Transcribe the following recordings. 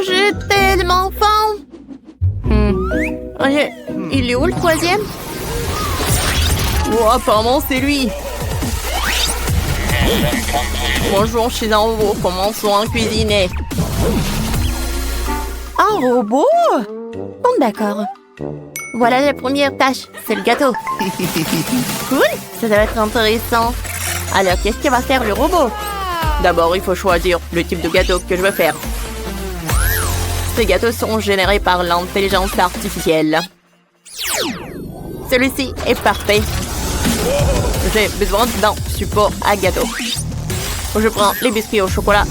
J'ai tellement faim. Il est où le troisième? Oh, apparemment, c'est lui. Bonjour, je suis un robot. Commençons à cuisiner. Un robot? Bon, d'accord. Voilà la première tâche. C'est le gâteau. Cool. Ça doit être intéressant. Alors, qu'est-ce que va faire le robot? D'abord, il faut choisir le type de gâteau que je veux faire. Ces gâteaux sont générés par l'intelligence artificielle. Celui-ci est parfait. J'ai besoin d'un support à gâteau. Je prends les biscuits au chocolat.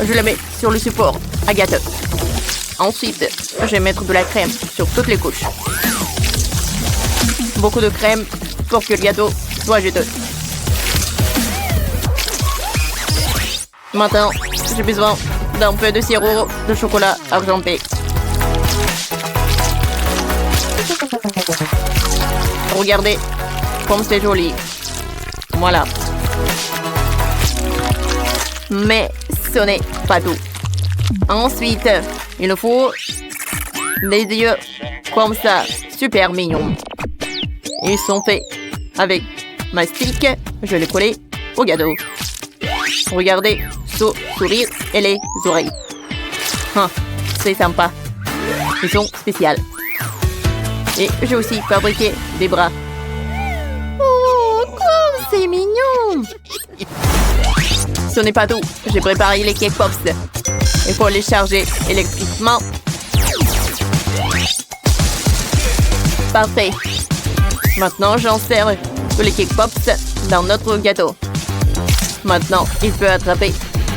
Je les mets sur le support à gâteau. Ensuite, je vais mettre de la crème sur toutes les couches. Beaucoup de crème pour que le gâteau soit juteux. Maintenant, j'ai besoin d'un peu de sirop de chocolat argenté. Regardez comme c'est joli. Voilà. Mais ce n'est pas tout. Ensuite, il nous faut des yeux comme ça, super mignons. Ils sont faits avec mastic. Je les coller au gâteau. Regardez, sourire et les oreilles. C'est sympa. Ils sont spéciaux. Et j'ai aussi fabriqué des bras. Oh, comme c'est mignon! Ce n'est pas tout. J'ai préparé les cake pops. Il faut les charger électriquement. Parfait. Maintenant, j'insère tous les cake pops dans notre gâteau. Maintenant, il peut attraper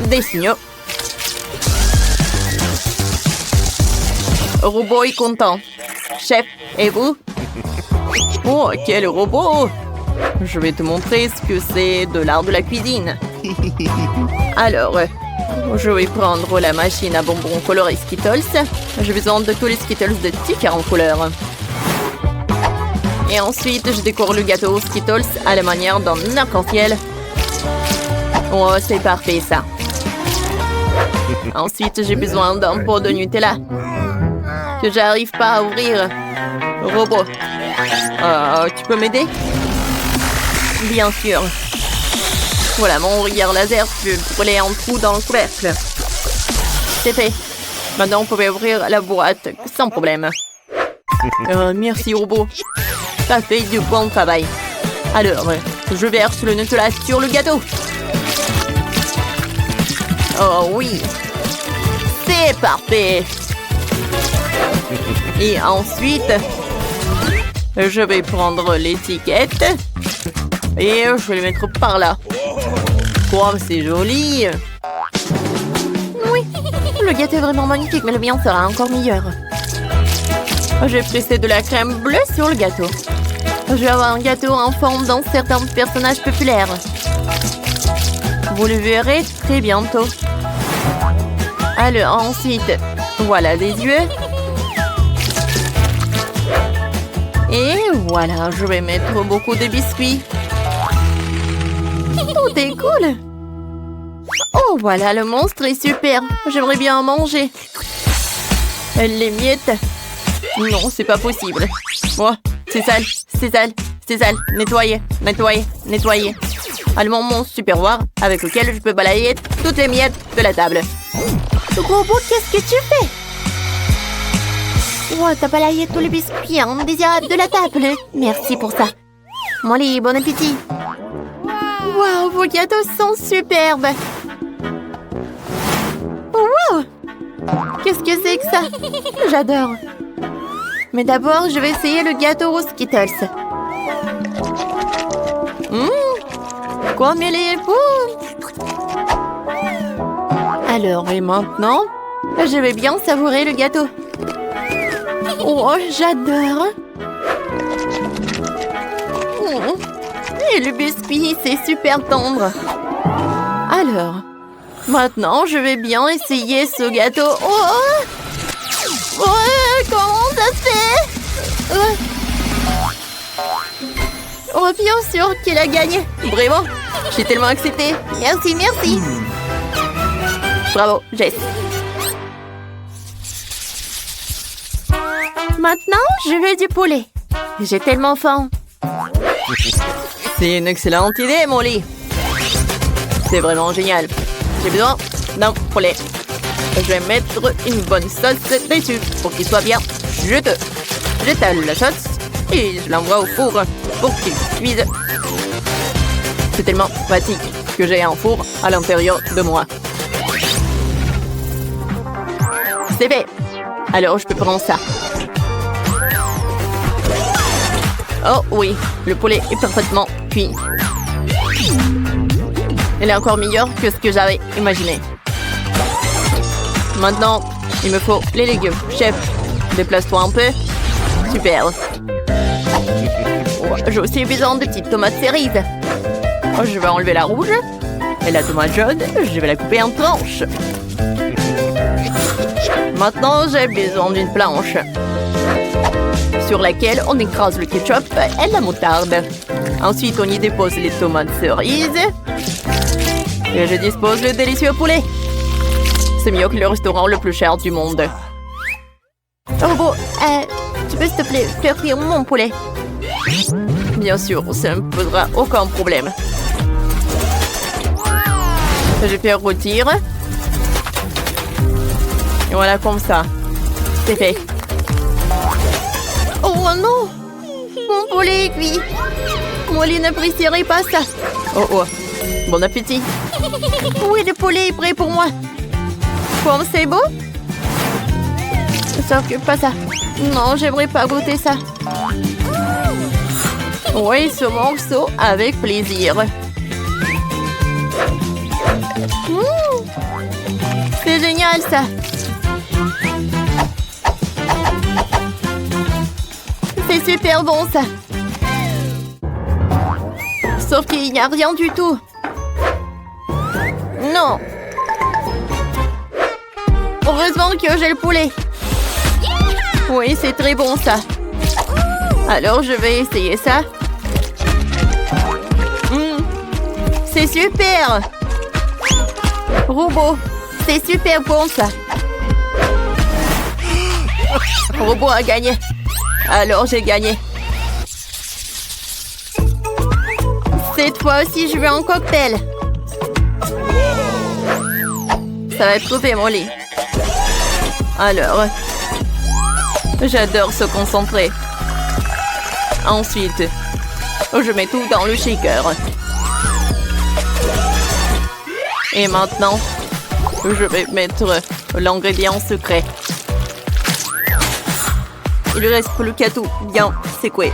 des signaux. Le robot est content. Chef, et vous? Oh, quel robot! Je vais te montrer ce que c'est de l'art de la cuisine. Alors, je vais prendre la machine à bonbons colorés Skittles. J'ai besoin de tous les Skittles de différentes couleurs. Et ensuite, je décore le gâteau Skittles à la manière d'un arc-en-ciel. Oh, c'est parfait, ça. Ensuite, j'ai besoin d'un pot de Nutella que j'arrive pas à ouvrir. Robot, tu peux m'aider? Bien sûr. Voilà, mon regard laser peut brûler un trou dans le couvercle. C'est fait. Maintenant, on peut ouvrir la boîte sans problème. Merci, robot. Ça fait du bon travail. Alors, je verse le Nutella sur le gâteau. Oh oui. C'est parfait. Et ensuite, je vais prendre l'étiquette et je vais les mettre par là. Oh, c'est joli. Oui, le gâteau est vraiment magnifique, mais le mien sera encore meilleur. J'ai pressé de la crème bleue sur le gâteau. Je vais avoir un gâteau en forme d'un certain personnage populaire. Vous le verrez très bientôt. Alors ensuite, voilà des yeux. Et voilà, je vais mettre beaucoup de biscuits. Tout est cool. Oh, voilà, le monstre est super. J'aimerais bien en manger. Les miettes. Non, c'est pas possible. Oh, c'est sale, c'est sale, c'est sale. Nettoyer, nettoyer, nettoyer. Allemand mon super pouvoir avec lequel je peux balayer toutes les miettes de la table. Robot, qu'est-ce que tu fais? Oh, t'as balayé tous les biscuits indésirables de la table. Merci pour ça. Molly, bon appétit. Wow, vos gâteaux sont superbes. Wow! Qu'est-ce que c'est que ça? J'adore. Mais d'abord, je vais essayer le gâteau aux Skittles. Comme il est beau! Alors, et maintenant, je vais bien savourer le gâteau. Oh, j'adore! Et le biscuit, c'est super tendre. Alors, maintenant, je vais bien essayer ce gâteau. Oh, comment ça se fait? Oh, bien sûr qu'il a gagné. Vraiment, j'ai tellement accepté. Merci, merci. Bravo, Jess. Maintenant, je veux du poulet. J'ai tellement faim. C'est une excellente idée, Molly. C'est vraiment génial. J'ai besoin d'un poulet. Je vais mettre une bonne sauce dessus pour qu'il soit bien juteux. J'étale la sauce et je l'envoie au four pour qu'il cuise. C'est tellement pratique que j'ai un four à l'intérieur de moi. C'est fait. Alors je peux prendre ça. Oh oui, le poulet est parfaitement cuit. Il est encore meilleur que ce que j'avais imaginé. Maintenant, il me faut les légumes. Chef, déplace-toi un peu. Super. Oh, j'ai aussi besoin de petites tomates cerises. Oh, je vais enlever la rouge. Et la tomate jaune, je vais la couper en tranches. Maintenant, j'ai besoin d'une planche sur laquelle on écrase le ketchup et la moutarde. Ensuite, on y dépose les tomates cerises. Et je dispose le délicieux poulet. C'est mieux que le restaurant le plus cher du monde. Robot, tu peux s'il te plaît faire cuire mon poulet? Bien sûr, ça ne me posera aucun problème. Je vais faire rôtir. Et voilà, comme ça. C'est fait. Oh non! Mon poulet est cuit. Molly n'apprécierait pas ça. Oh oh. Bon appétit. Oui, le poulet est prêt pour moi. Comme c'est beau? Sauf que pas ça. Non, j'aimerais pas goûter ça. Oui, ce morceau avec plaisir. C'est génial ça. C'est super bon ça. Sauf qu'il n'y a rien du tout. Non. Heureusement que j'ai le poulet. Oui, c'est très bon ça. Alors je vais essayer ça. C'est super. Robot, c'est super bon ça. Robot a gagné. Alors j'ai gagné. Cette fois aussi, je veux un cocktail. Ça va être trouvé, Molly. Alors, j'adore se concentrer. Ensuite, je mets tout dans le shaker. Et maintenant, je vais mettre l'ingrédient secret. Il ne reste plus qu'à tout bien secouer.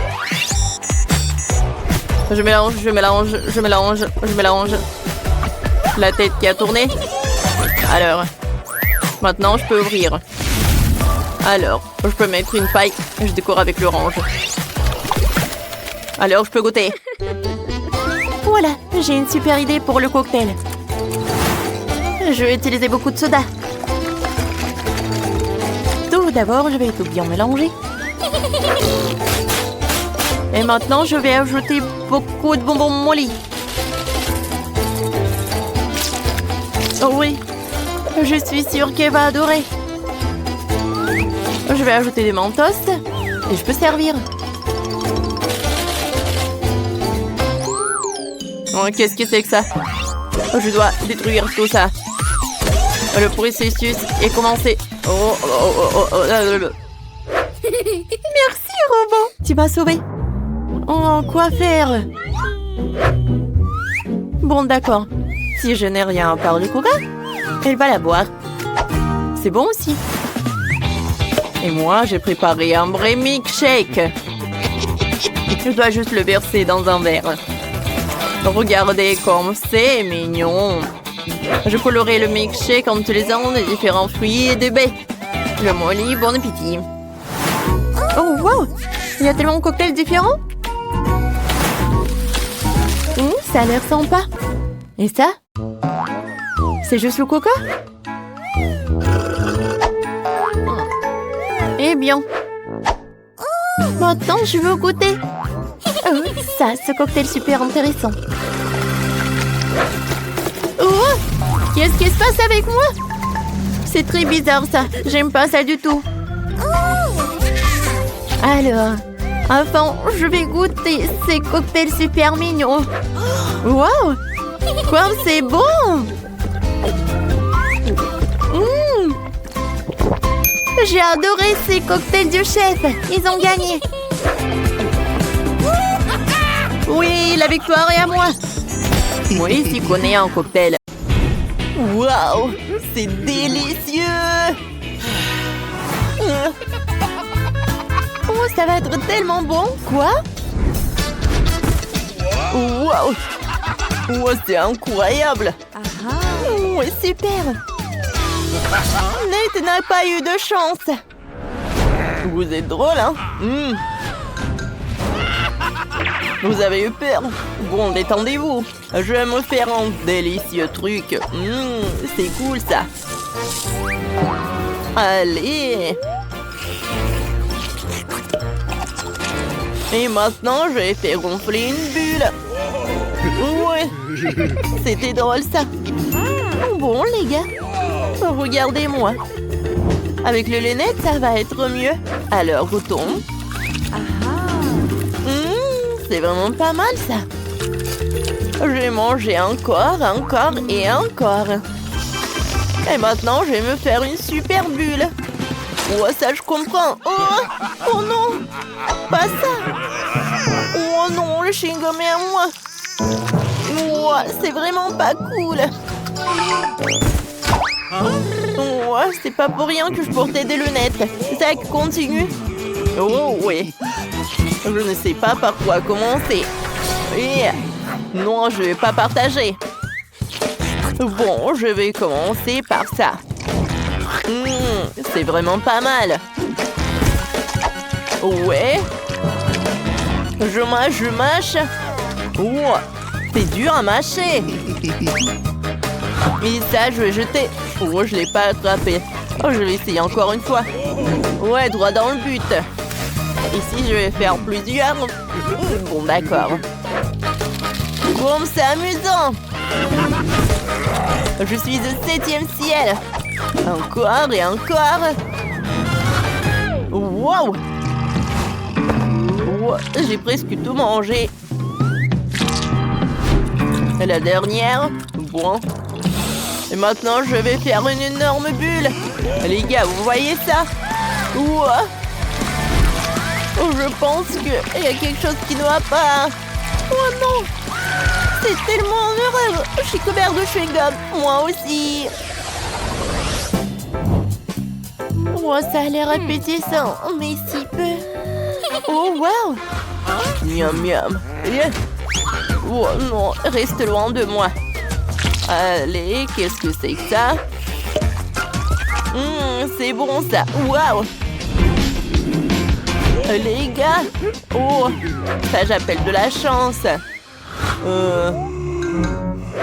Je mélange, je mélange, je mélange, je mélange. La tête qui a tourné. Alors, maintenant je peux ouvrir. Alors, je peux mettre une paille et je décore avec l'orange. Alors, je peux goûter. Voilà, j'ai une super idée pour le cocktail. Je vais utiliser beaucoup de soda. Tout d'abord, je vais tout bien mélanger. Et maintenant, je vais ajouter beaucoup de bonbons Molly. Oh oui, je suis sûre qu'elle va adorer. Je vais ajouter des mentos et je peux servir. Oh, qu'est-ce que c'est que ça? Je dois détruire tout ça. Le processus est commencé. Merci, robot. Tu m'as sauvé. Oh, quoi faire? Bon, d'accord. Si je n'ai rien par le coca, elle va la boire. C'est bon aussi. Et moi, j'ai préparé un vrai milkshake. Je dois juste le verser dans un verre. Regardez comme c'est mignon. Je colorerai le milkshake en utilisant des différents fruits et des baies. Le Molly, bon appétit. Oh, wow! Il y a tellement de cocktails différents. Ça a l'air sympa. Et ça? C'est juste le coca? Eh bien. Maintenant, je veux goûter. Oh, ça, ce cocktail super intéressant. Oh! Qu'est-ce qui se passe avec moi? C'est très bizarre ça. J'aime pas ça du tout. Alors, enfin, je vais goûter ces cocktails super mignons. Waouh! Quoi, c'est bon! J'ai adoré ces cocktails du chef. Ils ont gagné. Oui, la victoire est à moi. Moi ici connais un cocktail. Waouh, c'est délicieux. Oh, ça va être tellement bon. Quoi? Waouh. Oh, c'est incroyable. Oh, super. Nate n'a pas eu de chance. Vous êtes drôle, hein? Vous avez eu peur? Bon, détendez-vous. Je vais me faire un délicieux truc. C'est cool, ça. Allez. Et maintenant, je vais faire gonfler une bulle. Ouais. C'était drôle, ça. Bon, les gars. Regardez-moi. Avec le lunette, ça va être mieux. Alors, goûtons. C'est vraiment pas mal, ça. J'ai mangé encore et encore. Et maintenant, je vais me faire une super bulle. Oh, ça, je comprends. Oh non. Pas ça. Oh non, le chewing-gum est à moi. Oh, c'est vraiment pas cool. Oh, c'est pas pour rien que je portais des lunettes. Zach, continue. Oh, oui. Je ne sais pas par quoi commencer. Et non, je vais pas partager. Bon, je vais commencer par ça. C'est vraiment pas mal. Ouais. Je mâche. Oh, c'est dur à mâcher. Et ça, je vais jeter. Oh, je l'ai pas attrapé. Oh, je vais essayer encore une fois. Ouais, droit dans le but. Ici, je vais faire plusieurs. Bon, d'accord. Bon, c'est amusant. Je suis au 7e ciel. Encore et encore. Wow. Wow. J'ai presque tout mangé. La dernière. Bon. Et maintenant, je vais faire une énorme bulle. Les gars, vous voyez ça? Wow. Je pense qu'il y a quelque chose qui ne va pas. Oh non! C'est tellement heureux! Je suis couvert de chewing-gum. Moi aussi. Oh, ça a l'air appétissant, mais si peu. Oh, wow! Miam, miam. Oh non, reste loin de moi. Allez, qu'est-ce que c'est que ça? C'est bon, ça. Wow! Les gars, oh, ça j'appelle de la chance.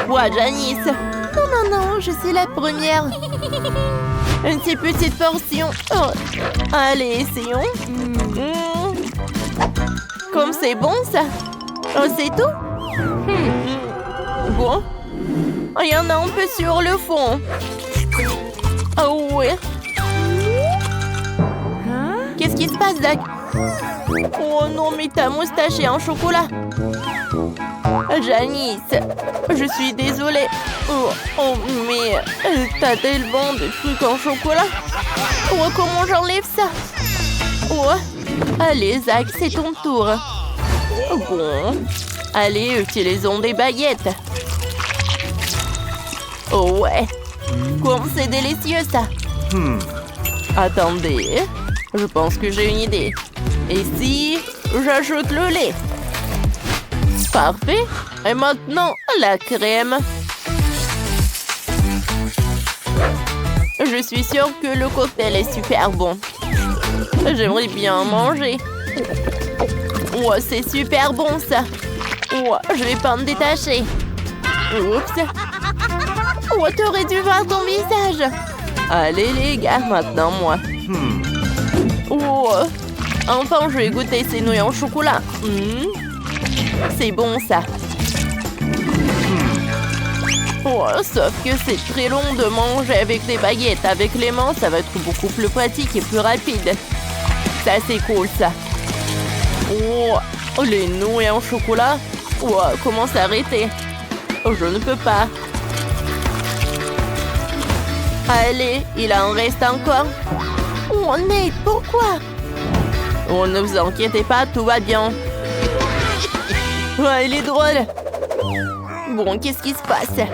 Quoi, Janice? Non, je suis la première. Une si petite portion. Oh. Allez, essayons. Comme c'est bon, ça. Oh, c'est tout? Bon. Il y en a un peu sur le fond. Oh, ouais. Qu'est-ce qui se passe, Zach? Oh non, mais ta moustache est en chocolat. Janice, je suis désolée. Oh mais t'as tellement de trucs en chocolat. Oh, comment j'enlève ça? Oh, allez, Zach, c'est ton tour. Bon, allez, utilisons des baguettes. Oh ouais, comme c'est délicieux, ça. Attendez, je pense que j'ai une idée. Et si j'ajoute le lait? Parfait. Et maintenant, la crème. Je suis sûre que le cocktail est super bon. J'aimerais bien en manger. Oh, c'est super bon, ça. Oh, je vais pas me détacher. Oups. Oh, t'aurais dû voir ton visage. Allez, les gars, maintenant, moi. Oh, enfin, je vais goûter ces nouilles en chocolat. C'est bon, ça. Oh, sauf que c'est très long de manger avec des baguettes. Avec les mains, ça va être beaucoup plus pratique et plus rapide. Ça, c'est cool, ça. Oh, les nouilles en chocolat. Oh, comment s'arrêter? Oh, je ne peux pas. Allez, il en reste encore. Oh, Nate, pourquoi? Oh, ne vous inquiétez pas, tout va bien. Ouais, il est drôle. Bon, qu'est-ce qui se passe?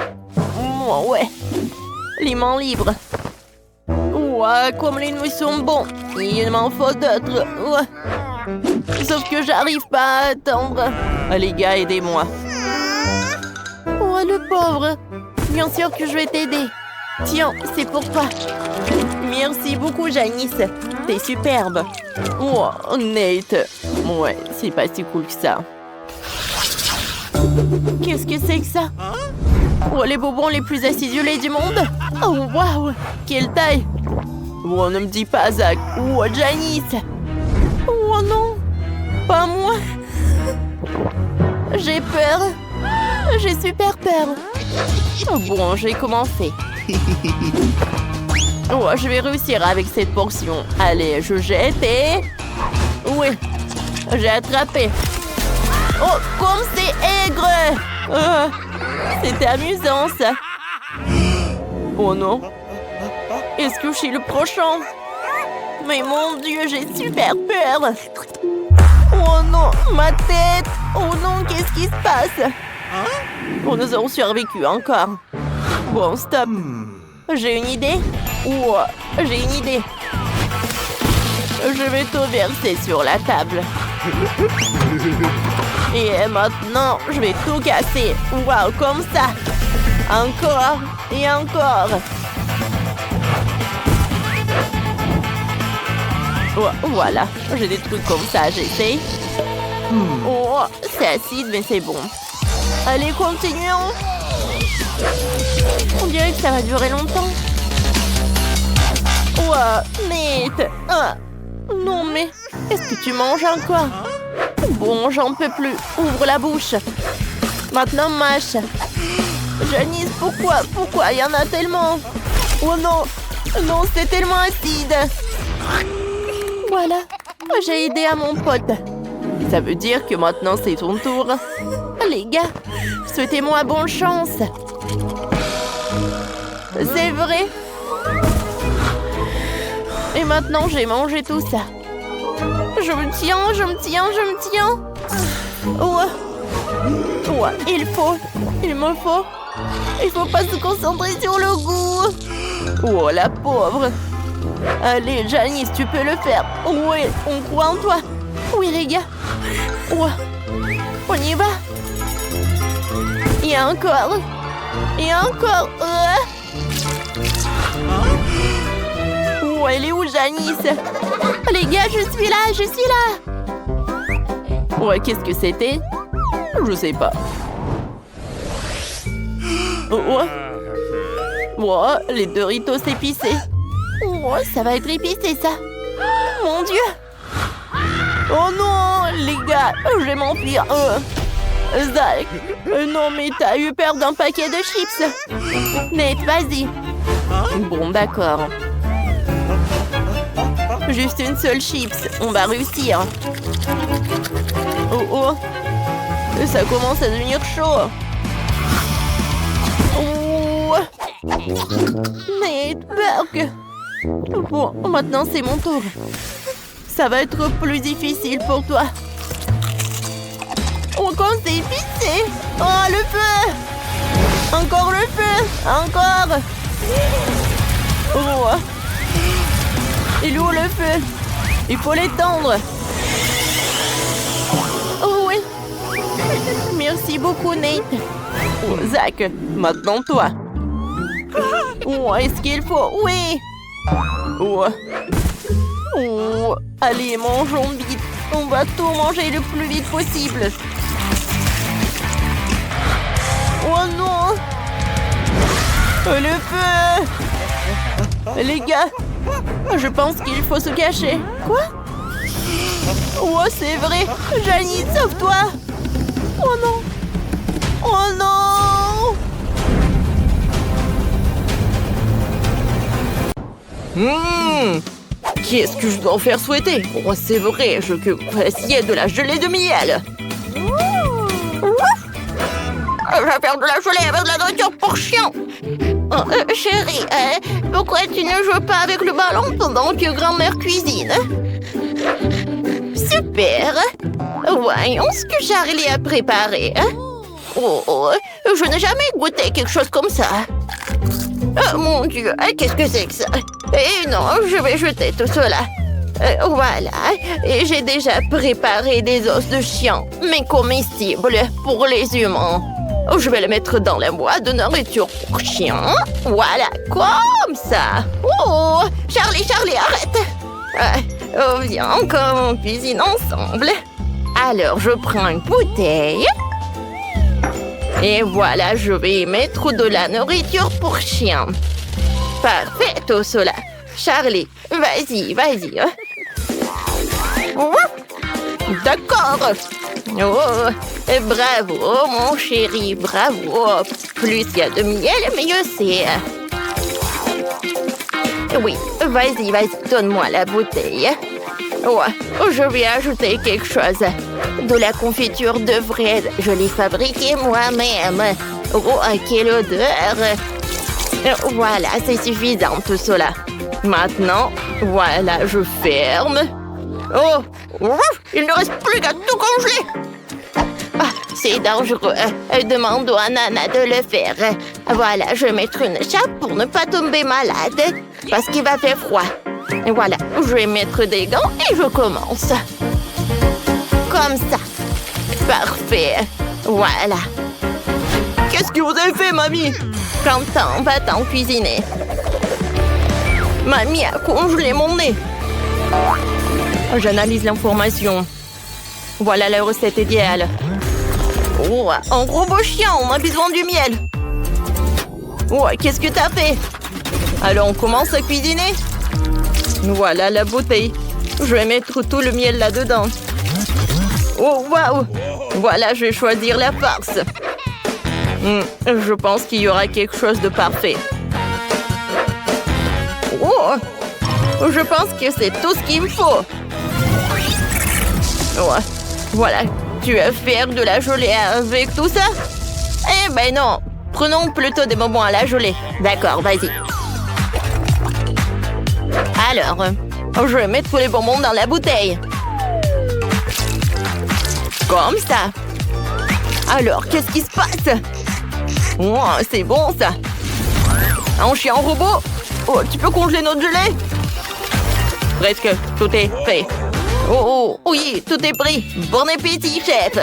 Oh, ouais. Les mains libres. Ouais, comme les nouilles sont bons. Il m'en faut d'autres. Ouais. Sauf que j'arrive pas à attendre. Ah, les gars, aidez-moi. Oh, le pauvre. Bien sûr que je vais t'aider. Tiens, c'est pour toi. Merci beaucoup, Janice. T'es superbe. Oh, Nate. Ouais, c'est pas si cool que ça. Qu'est-ce que c'est que ça? Oh, les bonbons les plus acidulés du monde. Oh, waouh. Quelle taille. Oh, ne me dis pas, Zach. Oh, Janice. Oh, non. Pas moi. J'ai peur. J'ai super peur. Oh, bon, j'ai commencé. Oh, je vais réussir avec cette portion. Allez, je jette et... Oui, j'ai attrapé. Oh, comme c'est aigre. C'était amusant, ça. Oh non. Est-ce que je suis le prochain? Mais mon Dieu, j'ai super peur. Oh non, ma tête. Oh non, qu'est-ce qui se passe? Oh, nous avons survécu encore. Bon, stop. J'ai une idée. Oh, j'ai une idée. Je vais tout verser sur la table. Et maintenant, je vais tout casser. Waouh, comme ça. Encore et encore. Oh, voilà, j'ai des trucs comme ça, j'essaie. Oh, c'est acide, mais c'est bon. Allez, continuons. On dirait que ça va durer longtemps. Oh, Nate. Ah, non, mais est-ce que tu manges encore? Bon, j'en peux plus. Ouvre la bouche. Maintenant, mâche. Janice, pourquoi? Pourquoi? Il y en a tellement. Oh non. Non, c'est tellement acide. Voilà. J'ai aidé à mon pote. Ça veut dire que maintenant, c'est ton tour. Les gars, souhaitez-moi bonne chance. C'est vrai. Et maintenant, j'ai mangé tout ça. Je me tiens, je me tiens, je me tiens. Ouais, il me faut. Il faut pas se concentrer sur le goût. Oh, la pauvre. Allez, Janice, tu peux le faire. Oui, on croit en toi. Oui, les gars. Ouais. On y va. Et encore. Et encore. Oh, elle est où, Janice? Les gars, je suis là, je suis là. Ouais, qu'est-ce que c'était? Je sais pas. Oh, les Doritos épicés. Oh, ça va être épicé, ça. Mon Dieu. Oh non, les gars, je vais m'enfuir. Zach, non, mais t'as eu peur d'un paquet de chips. Nate, vas-y. Bon, d'accord. Juste une seule chips, on va réussir. Oh, ça commence à devenir chaud. Oh. Nate, Burke. Bon, maintenant c'est mon tour. Ça va être plus difficile pour toi. Oh, quand c'est épicé. Oh, le feu. Encore le feu. Encore. Oh. Il est où le feu? Il faut l'étendre. Oh oui. Merci beaucoup, Nate. Oh, Zach, maintenant toi. Oh, est-ce qu'il faut? Oui. Oh. Oh. Allez, mangeons vite. On va tout manger le plus vite possible. Oh non. Le feu. Les gars, je pense qu'il faut se cacher. Quoi? Oh, c'est vrai. Janice, sauve-toi. Oh non. Oh non. Qu'est-ce que je dois en faire souhaiter? Oh, c'est vrai, je veux essayer de la gelée de miel. Je vais faire de la gelée avec de la nourriture pour chien. Oh, chérie, pourquoi tu ne joues pas avec le ballon pendant que grand-mère cuisine? Super! Voyons ce que Charlie a préparé. Oh, je n'ai jamais goûté quelque chose comme ça. Oh mon Dieu, qu'est-ce que c'est que ça? Eh non, je vais jeter tout cela. Voilà, et j'ai déjà préparé des os de chien, mais comestibles pour les humains. Je vais les mettre dans la boîte de nourriture pour chien. Voilà, comme ça. Oh, Charlie, arrête. Viens, on cuisine ensemble. Alors, je prends une bouteille. Et voilà, je vais y mettre de la nourriture pour chien. Parfait, tout cela. Charlie, vas-y. D'accord. Oh, bravo, mon chéri, bravo. Plus il y a de miel, mieux c'est. Oui, vas-y, donne-moi la bouteille. Ouais, je vais ajouter quelque chose. De la confiture de fraises. Je l'ai fabriquée moi-même. Oh, quelle odeur. Voilà, c'est suffisant tout cela. Maintenant, voilà, je ferme. Oh, il ne reste plus qu'à tout congeler. Ah, c'est dangereux. Demande à Nana de le faire. Voilà, je vais mettre une chape pour ne pas tomber malade. Parce qu'il va faire froid. Et voilà, je vais mettre des gants et je commence. Comme ça. Parfait. Voilà. Qu'est-ce que vous avez fait, mamie? Quentin, va-t'en cuisiner. Mamie a congelé mon nez. J'analyse l'information. Voilà la recette idéale. Oh, un robot chien, on a besoin du miel. Oh, qu'est-ce que t'as fait? Alors, on commence à cuisiner? Voilà la bouteille. Je vais mettre tout le miel là-dedans. Oh, waouh! Voilà, je vais choisir la farce. Je pense qu'il y aura quelque chose de parfait. Oh! Je pense que c'est tout ce qu'il me faut. Ouais. Voilà. Tu vas faire de la gelée avec tout ça? Eh ben non. Prenons plutôt des bonbons à la gelée. D'accord, vas-y. Alors, je vais mettre les bonbons dans la bouteille. Comme ça. Alors, qu'est-ce qui se passe? Oh, c'est bon ça. Un chien robot? Oh, tu peux congeler notre gelée? Presque, tout est fait. Oh, oui, tout est pris. Bon appétit, chef.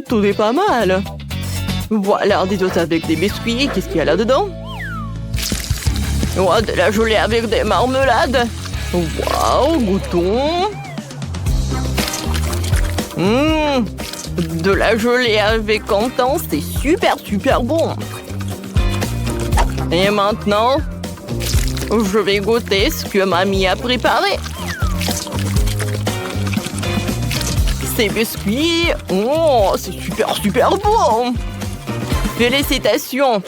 Tout est pas mal. Voilà, des os avec des biscuits. Qu'est-ce qu'il y a là-dedans? Oh, de la gelée avec des marmelades. Waouh, goûtons. De la gelée avec Quentin, c'est super bon. Et maintenant, je vais goûter ce que mamie a préparé. Ces biscuits, oh, c'est super bon. Félicitations.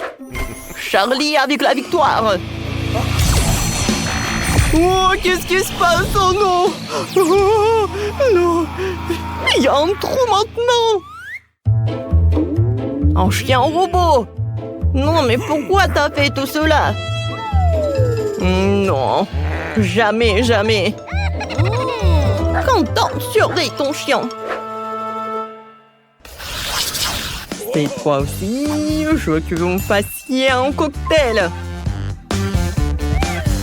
Charlie avec la victoire. Oh, qu'est-ce qui se passe? Oh non! Oh, non! Il y a un trou maintenant! Un chien robot! Non, mais pourquoi t'as fait tout cela? Non, jamais. Quentin, surveille ton chien! Cette fois aussi, je veux que vous me fassiez un cocktail!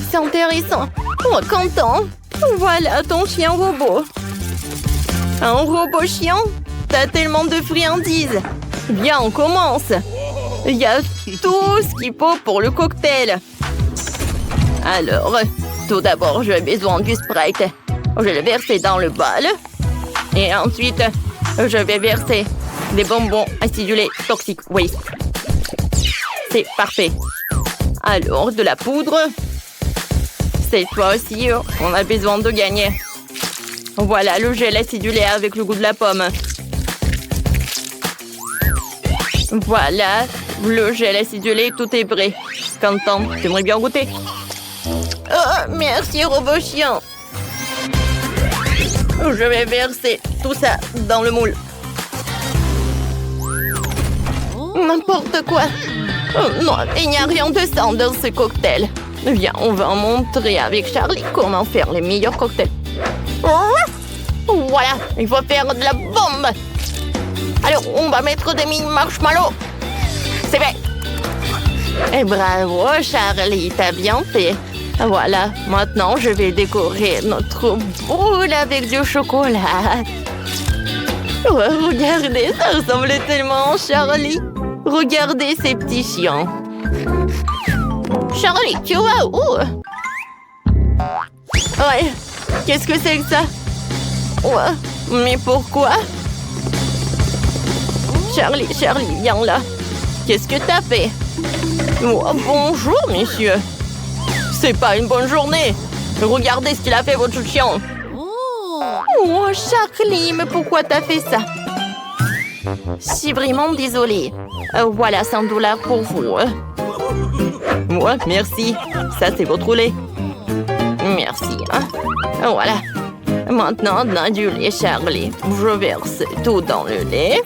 C'est intéressant. Oh, Quentin, voilà ton chien robot. Un robot chien? T'as tellement de friandises. Bien, on commence. Il y a tout ce qu'il faut pour le cocktail. Alors, tout d'abord, j'ai besoin du Sprite. Je vais le verser dans le bol. Et ensuite, je vais verser des bonbons acidulés toxiques waste. C'est parfait. Alors, de la poudre. Cette fois aussi, on a besoin de gagner. Voilà le gel acidulé avec le goût de la pomme. Voilà, le gel acidulé, tout est prêt. Quentin, t'aimerais bien goûter? Oh, merci, robot chien. Je vais verser tout ça dans le moule. N'importe quoi. Oh, non, il n'y a rien de sang dans ce cocktail. Viens, on va montrer avec Charlie comment faire les meilleurs cocktails. Voilà, il faut faire de la bombe. Alors, on va mettre des mini marshmallows. C'est fait. Et bravo, Charlie, t'as bien fait. Voilà, maintenant je vais décorer notre boule avec du chocolat. Oh, regardez, ça ressemble tellement à Charlie. Regardez ces petits chiens. Charlie, tu vas où? Ouais, qu'est-ce que c'est que ça? Ouais, mais pourquoi? Charlie, viens là. Qu'est-ce que t'as fait? Oh, bonjour, messieurs. C'est pas une bonne journée. Regardez ce qu'il a fait, votre chien. Oh, Charlie, mais pourquoi t'as fait ça? Je suis vraiment désolée. Voilà, $100 pour vous. Ouais, merci. Ça, c'est votre lait. Merci. Hein? Voilà. Maintenant, dans du lait, Charlie. Je verse tout dans le lait.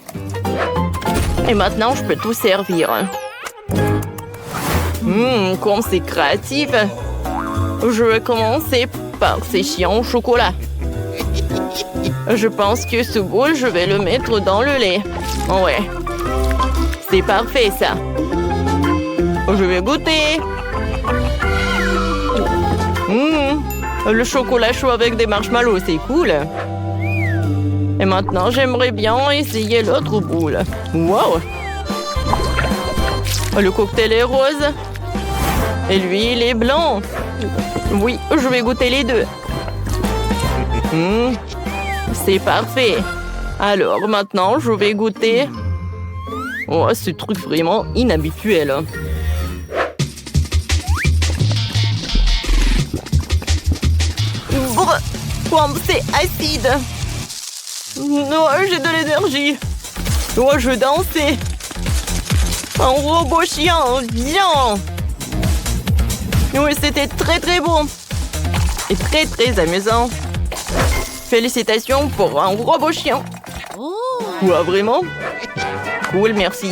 Et maintenant, je peux tout servir. Comme c'est créatif. Je vais commencer par ces chiens au chocolat. Je pense que ce bol, je vais le mettre dans le lait. Ouais. C'est parfait, ça. Je vais goûter. Le chocolat chaud avec des marshmallows, c'est cool. Et maintenant, j'aimerais bien essayer l'autre boule. Wow! Le cocktail est rose. Et lui, il est blanc. Oui, je vais goûter les deux. C'est parfait. Alors, maintenant, je vais goûter. Oh, ce truc vraiment inhabituel. Comme c'est acide. Non, j'ai de l'énergie. Oh, je dansais. Un robot chien, viens. Oui, c'était très très bon. Et très très amusant. Félicitations pour un robot chien. Ouais, vraiment? Cool, merci.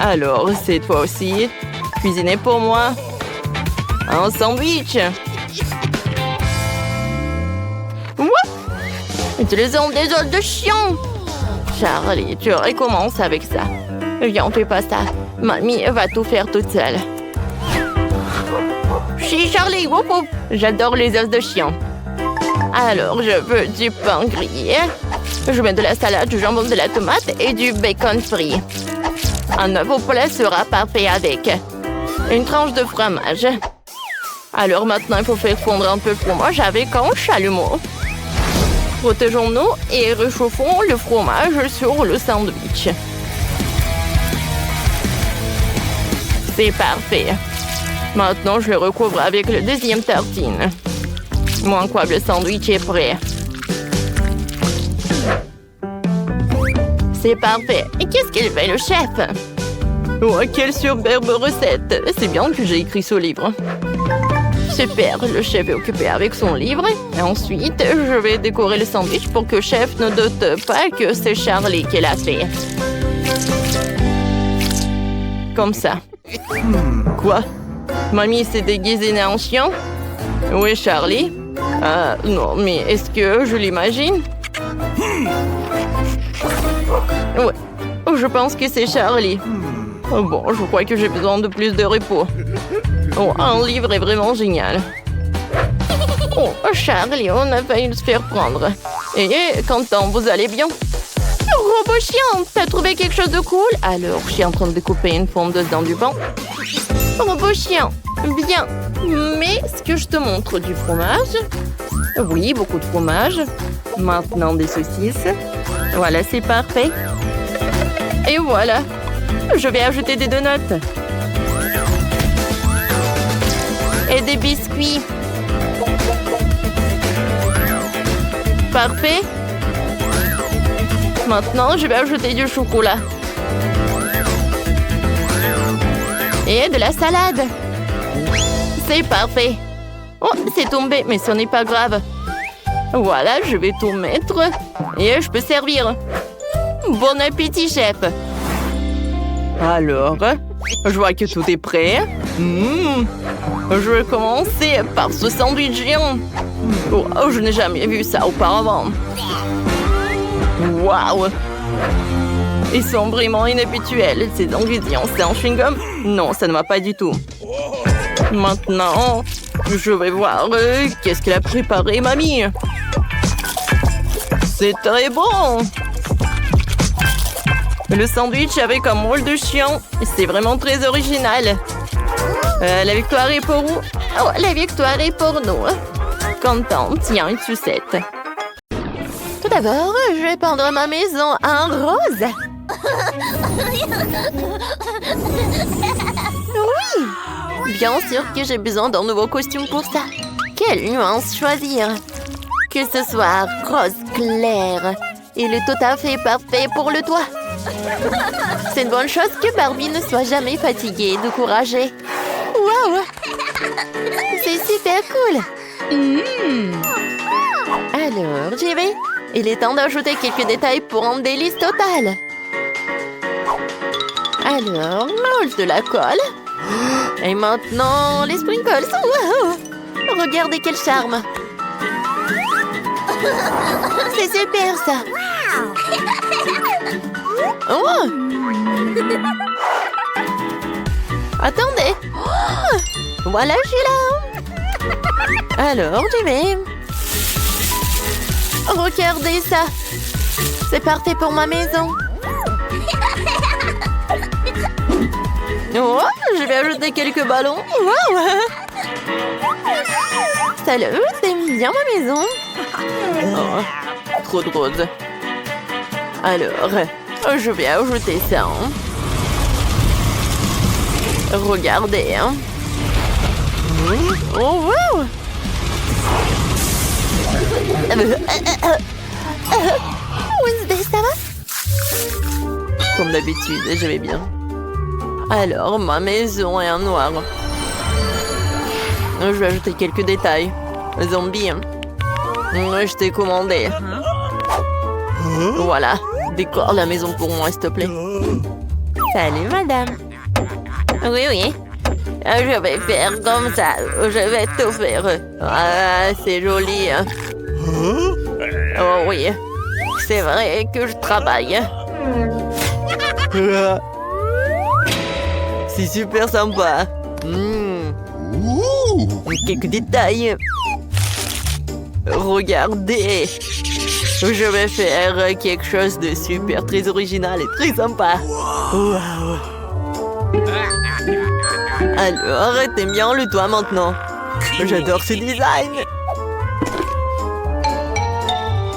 Alors, cette fois aussi, cuisiner pour moi. Un sandwich. Utilisons des os de chien. Charlie, tu recommences avec ça. Viens, fais pas ça. Mamie va tout faire toute seule. Chez Charlie, whoop, whoop. J'adore les os de chien. Alors, je veux du pain grillé. Je mets de la salade, du jambon, de la tomate et du bacon frit. Un œuf au poulet sera parfait avec une tranche de fromage. Alors maintenant, il faut faire fondre un peu le fromage avec un chalumeau. Protégeons-nous et réchauffons le fromage sur le sandwich. C'est parfait. Maintenant, je le recouvre avec le deuxième tartine. Mon quoi, le sandwich est prêt. C'est parfait. Et qu'est-ce qu'il fait, le chef? Oh, quelle superbe recette! C'est bien que j'ai écrit ce livre. Super, le chef est occupé avec son livre. Et ensuite, je vais décorer le sandwich pour que le chef ne doute pas que c'est Charlie qui l'a fait. Comme ça. Quoi? Mamie s'est déguisée en chien? Oui, Charlie? Non, mais est-ce que je l'imagine? Ouais, je pense que c'est Charlie. Bon, je crois que j'ai besoin de plus de repos. Oh, un livre est vraiment génial. Oh, Charlie, on a failli se faire prendre. Et Quentin, vous allez bien? Robot chien, t'as trouvé quelque chose de cool? Alors, je suis en train de découper une fondeuse dans du pain. Robot chien, bien. Mais est-ce que je te montre du fromage? Oui, beaucoup de fromage. Maintenant, des saucisses. Voilà, c'est parfait. Et voilà. Je vais ajouter des donuts. Et des biscuits. Parfait. Maintenant, je vais ajouter du chocolat. Et de la salade. C'est parfait. Oh, c'est tombé, mais ce n'est pas grave. Voilà, je vais tout mettre. Et je peux servir. Bon appétit, chef. Alors, je vois que tout est prêt. Je vais commencer par ce sandwich géant. Oh, je n'ai jamais vu ça auparavant. Waouh! Ils sont vraiment inhabituels, ces ingrédients. C'est un chewing-gum? Non, ça ne va pas du tout. Maintenant, je vais voir qu'est-ce qu'elle a préparé, mamie. C'est très bon! Le sandwich avec un moule de chien. C'est vraiment très original. La victoire est pour vous. Oh, la victoire est pour nous. Contente, tiens, une sucette. Tout d'abord, je vais peindre ma maison en rose. Oui! Bien sûr que j'ai besoin d'un nouveau costume pour ça. Quelle nuance choisir? Que ce soit rose clair et le tout à fait parfait pour le toit. C'est une bonne chose que Barbie ne soit jamais fatiguée et découragée. Waouh! C'est super cool! Alors, j'y vais. Il est temps d'ajouter quelques détails pour un délice total. Alors, mange de la colle. Et maintenant, les sprinkles. Wow! Regardez quel charme. C'est super, ça. Oh! Attendez. Voilà, je suis là. Alors, j'y vais. Regardez ça. C'est parfait pour ma maison. Oh, je vais ajouter quelques ballons. Wow. Salut, t'aimes bien ma maison? Oh, trop de rose. Alors, je vais ajouter ça. Regardez. Oh, wow! Wednesday, ça va? Comme d'habitude, je vais bien. Alors, ma maison est en noir. Je vais ajouter quelques détails. Zombie. Je t'ai commandé. Voilà. Décore la maison pour moi, s'il te plaît. Salut, madame. Oui, oui. Je vais faire comme ça. Je vais tout faire. Ah, c'est joli. Oh oui. C'est vrai que je travaille. C'est super sympa. Quelques détails. Regardez. Je vais faire quelque chose de super, très original et très sympa. Wow. Alors, t'aimes bien le toit maintenant? J'adore ce design.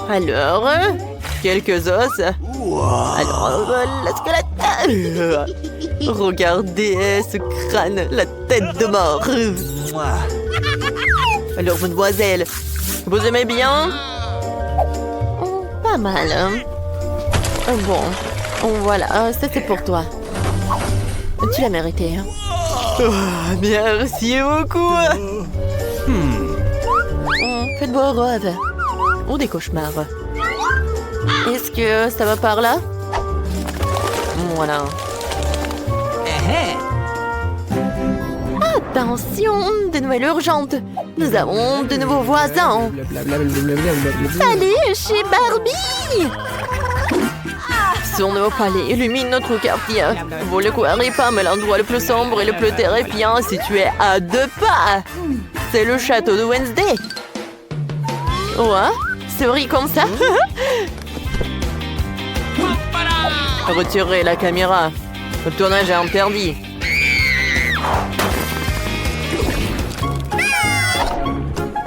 Alors, quelques os. Alors, la squelette. Regardez ce crâne, la tête de mort. Alors, mademoiselle, vous aimez bien? Pas mal. Bon, voilà, ça c'est pour toi. Tu l'as mérité. Merci beaucoup. Faites beau rêve. Ou des cauchemars. Est-ce que ça va par là? Voilà. Attention, de nouvelles urgentes. Nous avons de nouveaux voisins. Salut, chez Barbie. Son nouveau palais illumine notre quartier. Vous le croirez pas, mais l'endroit le plus sombre et le plus terrifiant est situé à 2 pas. C'est le château de Wednesday. Ouais, c'est vrai comme ça. Retirez la caméra. Le tournage est interdit.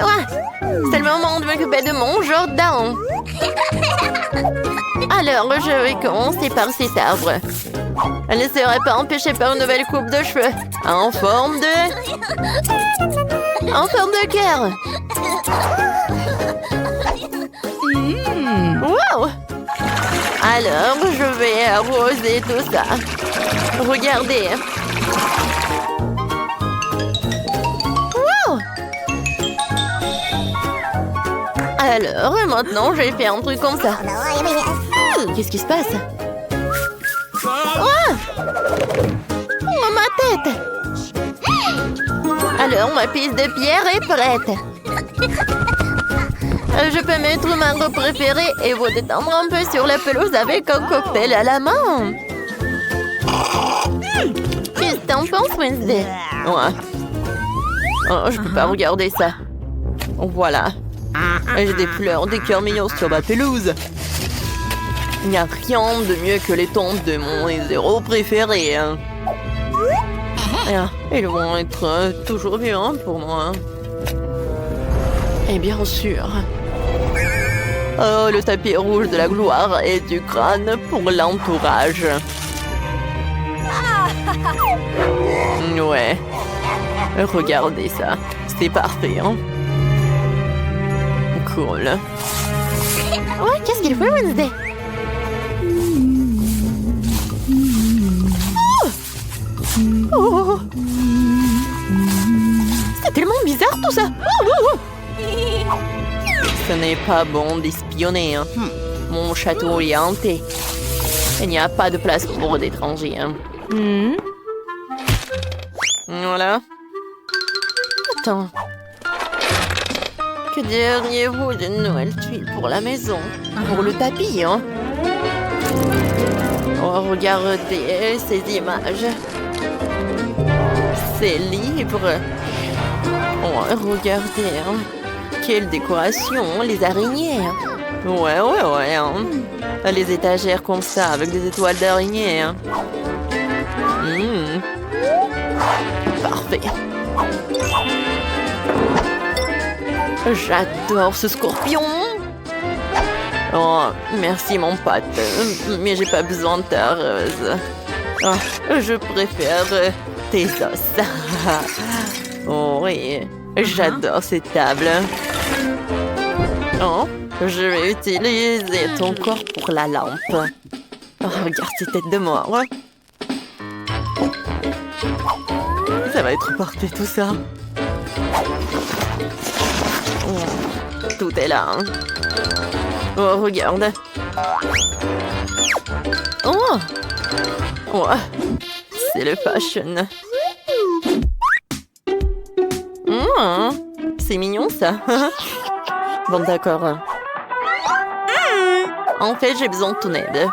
Ouais, c'est le moment de m'occuper de mon jardin. Alors, je vais commencer par cet arbre. Elle ne serait pas empêchée par une nouvelle coupe de cheveux. En forme de cœur. Wow! Alors, je vais arroser tout ça. Regardez. Wow! Alors, maintenant, je vais faire un truc comme ça. Qu'est-ce qui se passe? Oh, ma tête! Alors, ma piste de pierre est prête. Je peux mettre ma robe préférée et vous détendre un peu sur la pelouse avec un cocktail à la main. Qu'est-ce que t'en penses, Wednesday? Ouais. Oh, je peux pas regarder ça. Voilà. J'ai des fleurs, des cœurs mignons sur ma pelouse. Il n'y a rien de mieux que les tombes de mon héros préféré. Ils vont être toujours bien pour moi. Et bien sûr. Oh, le tapis rouge de la gloire et du crâne pour l'entourage. Ouais. Regardez ça. C'est parfait, hein? Cool. Ouais, qu'est-ce qu'il fait, Wednesday? Oh! C'est tellement bizarre tout ça. Ce n'est pas bon d'espionner. Hein. Mon château est hanté. Il n'y a pas de place pour d'étrangers. Hein. Voilà. Attends. Que diriez-vous d'une nouvelle tuile pour la maison? Pour le tapis, hein? Oh, regardez ces images. C'est libre. Oh, regardez. Hein. Quelle décoration, les araignées. Ouais. Hein. Les étagères comme ça, avec des étoiles d'araignées. Hein. Parfait. J'adore ce scorpion. Oh, merci mon pote. Mais j'ai pas besoin de ta rose. Oh, je préfère tes os. Oh oui, j'adore ces tables. Oh, je vais utiliser ton corps pour la lampe. Oh, regarde ces têtes de mort. Ça va être parfait tout ça. Oh, tout est là. Hein. Oh, regarde. Oh, ouais. C'est le fashion. C'est mignon ça. Bon, d'accord. En fait, j'ai besoin de ton aide.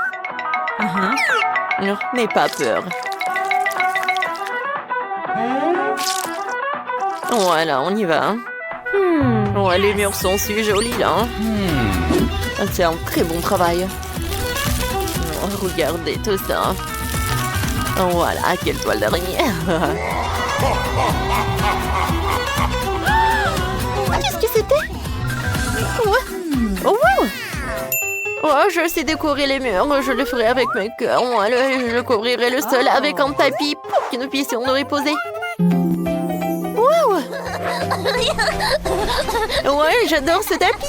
N'aie pas peur. Voilà, on y va. Ouais, les murs sont si jolis là. C'est un très bon travail. Oh, regardez tout ça. Voilà, quelle toile d'araignée. Qu'est-ce que c'était? Oh, oh, je sais décorer les murs. Je le ferai avec mes cœurs. Moi, je couvrirai le sol avec un tapis pour que nous puissions nous reposer. Wow! Ouais, j'adore ce tapis.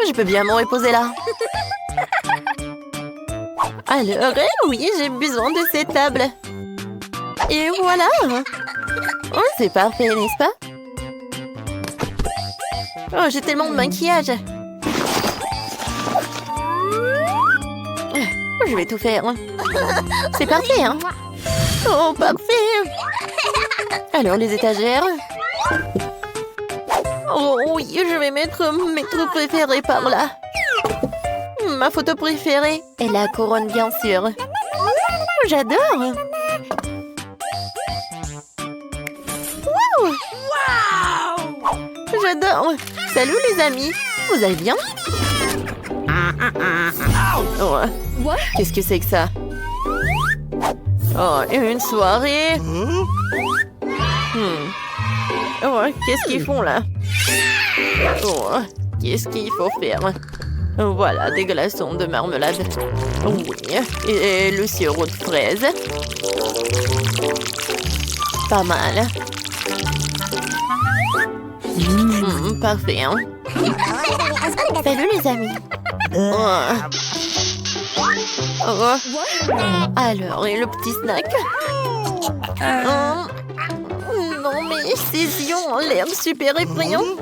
Je peux bien me reposer là. Alors, oui, j'ai besoin de cette table. Et voilà. Oh, c'est parfait, n'est-ce pas? Oh, j'ai tellement de maquillage. Je vais tout faire. C'est parfait, hein? Oh, parfait. Alors, les étagères. Oh oui, je vais mettre mes trucs préférés par là. Ma photo préférée est la couronne, bien sûr. J'adore. Wow. J'adore. Salut les amis. Vous allez bien? Oh. Qu'est-ce que c'est que ça? Oh, une soirée. Oh, qu'est-ce qu'ils font là? Oh, qu'est-ce qu'il faut faire? Voilà, des glaçons de marmelade. Oui, et le sirop de fraise. Pas mal. Parfait, hein? Salut les amis. Oh, Oh. Alors, et le petit snack? Non, mais ces yeux ont l'air super effrayants.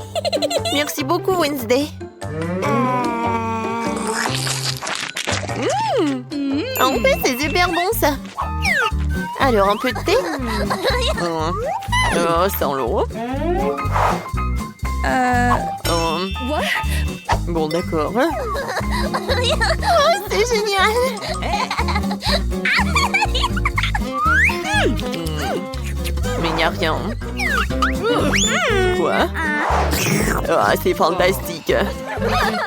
Merci beaucoup, Wednesday. En fait, c'est super bon, ça. Alors, un peu de thé? Sans l'eau. Bon, d'accord. Oh, c'est génial. Mais il n'y a rien. Quoi? Ah, c'est fantastique.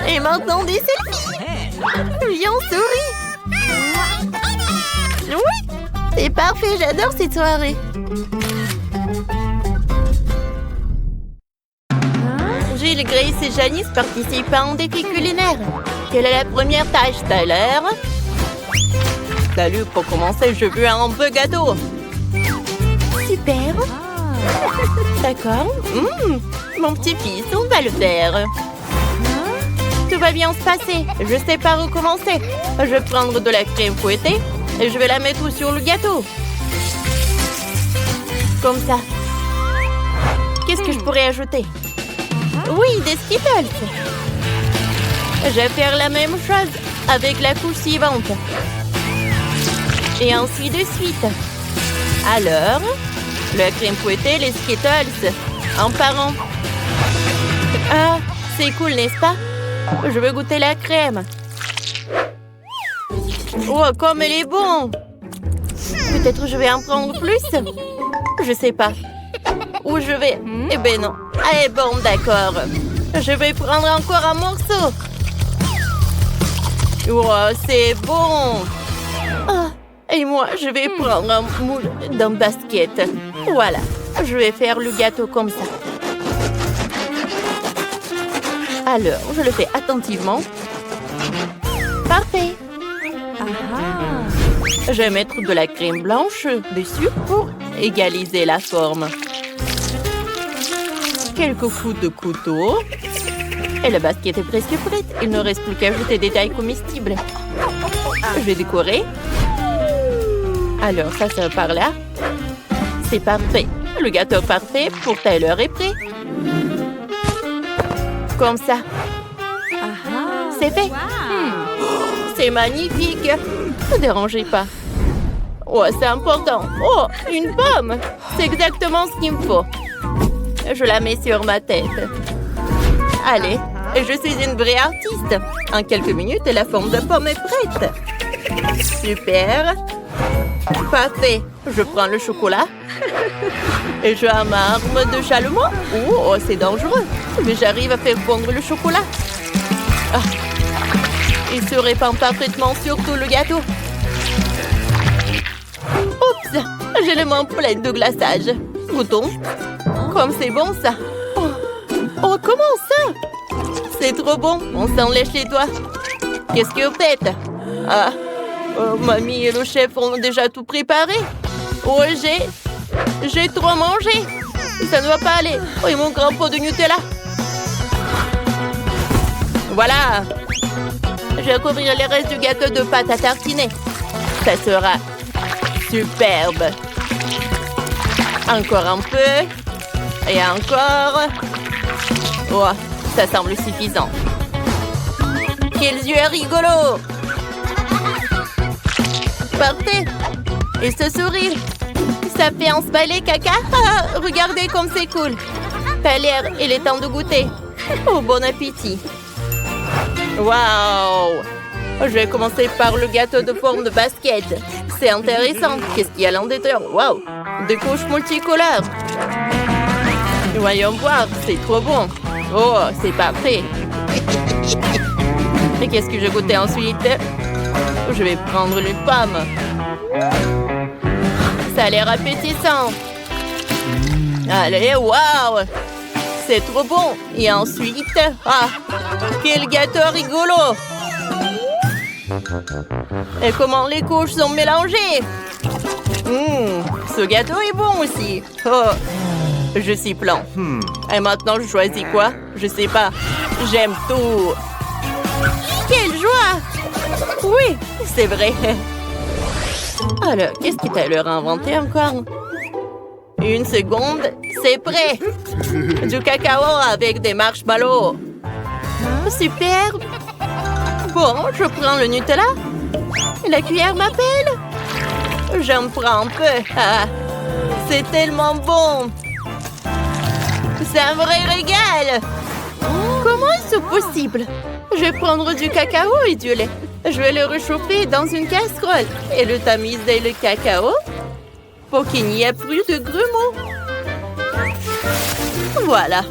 Et maintenant, des selfies. Viens, souris. Oui, c'est parfait. J'adore cette soirée. Gilles, Grace et Janice participent à un défi culinaire. Quelle est la première tâche, Tyler? Salut, pour commencer, je veux un peu gâteau. Super. D'accord. Mon petit-fils, on va le faire. Tout va bien se passer. Je sais par où commencer. Je vais prendre de la crème fouettée et je vais la mettre sur le gâteau. Comme ça. Qu'est-ce que je pourrais ajouter? Oui, des Skittles. Je vais faire la même chose avec la couche suivante. Et ainsi de suite. Alors, la crème fouettée, les Skittles, un par un. Ah, c'est cool, n'est-ce pas? Je veux goûter la crème. Oh, comme elle est bonne. Peut-être je vais en prendre plus. Je sais pas. Où je vais? Eh ben non. Eh bon, d'accord. Je vais prendre encore un morceau. Oh, c'est bon. Oh, et moi, je vais prendre un moule d'un basket. Voilà. Je vais faire le gâteau comme ça. Alors, je le fais attentivement. Parfait. Je vais mettre de la crème blanche dessus pour égaliser la forme. Quelques coups de couteau. Et la basket est presque prête. Il ne reste plus qu'à ajouter des tailles comestibles. Je vais décorer. Alors, ça sert par là. C'est parfait. Le gâteau parfait pour Tyler est prêt. Comme ça. C'est fait. C'est magnifique. Ne dérangez pas. Oh, c'est important. Oh, une pomme. C'est exactement ce qu'il me faut. Je la mets sur ma tête. Allez, je suis une vraie artiste. En quelques minutes, la forme de pomme est prête. Super. Parfait. Je prends le chocolat. Et je amarre de chalumeau. Oh, c'est dangereux. Mais j'arrive à faire fondre le chocolat. Ah. Il se répand parfaitement sur tout le gâteau. Oups, j'ai les mains pleines de glaçage. Goûtons. Comme c'est bon, ça. Oh, comment ça? C'est trop bon. On s'en lèche les doigts. Qu'est-ce que vous faites? Ah, mamie et le chef ont déjà tout préparé. Oh, j'ai trop mangé. Ça ne va pas aller. Oh, et mon grand pot de Nutella. Voilà. Je vais couvrir les restes du gâteau de pâte à tartiner. Ça sera superbe. Encore un peu. Et encore. Oh, ça semble suffisant. Quels yeux rigolos. Parfait. Et ce sourire. Ça fait un smiley caca. Ah, regardez comme c'est cool. T'as l'air, il est temps de goûter. Oh, bon appétit. Waouh. Je vais commencer par le gâteau de forme de basket. C'est intéressant. Qu'est-ce qu'il y a à l'intérieur? Waouh. Des couches multicolores. Voyons voir, c'est trop bon. Oh, c'est parfait. Et qu'est-ce que je goûtais ensuite? Je vais prendre une pomme. Ça a l'air appétissant. Allez, waouh! C'est trop bon. Et ensuite, ah, quel gâteau rigolo! Et comment les couches sont mélangées? Ce gâteau est bon aussi. Oh, je suis plein. Et maintenant, je choisis quoi? Je sais pas. J'aime tout. Quelle joie! Oui, c'est vrai. Alors, qu'est-ce que t'as leur inventé encore? Une seconde, c'est prêt. Du cacao avec des marshmallows. Superbe. Bon, je prends le Nutella. La cuillère m'appelle. J'en prends un peu. Ah, c'est tellement bon. C'est un vrai régal. Comment est-ce possible? Je vais prendre du cacao et du lait. Je vais le réchauffer dans une casserole et le tamiser le cacao pour qu'il n'y ait plus de grumeaux. Voilà.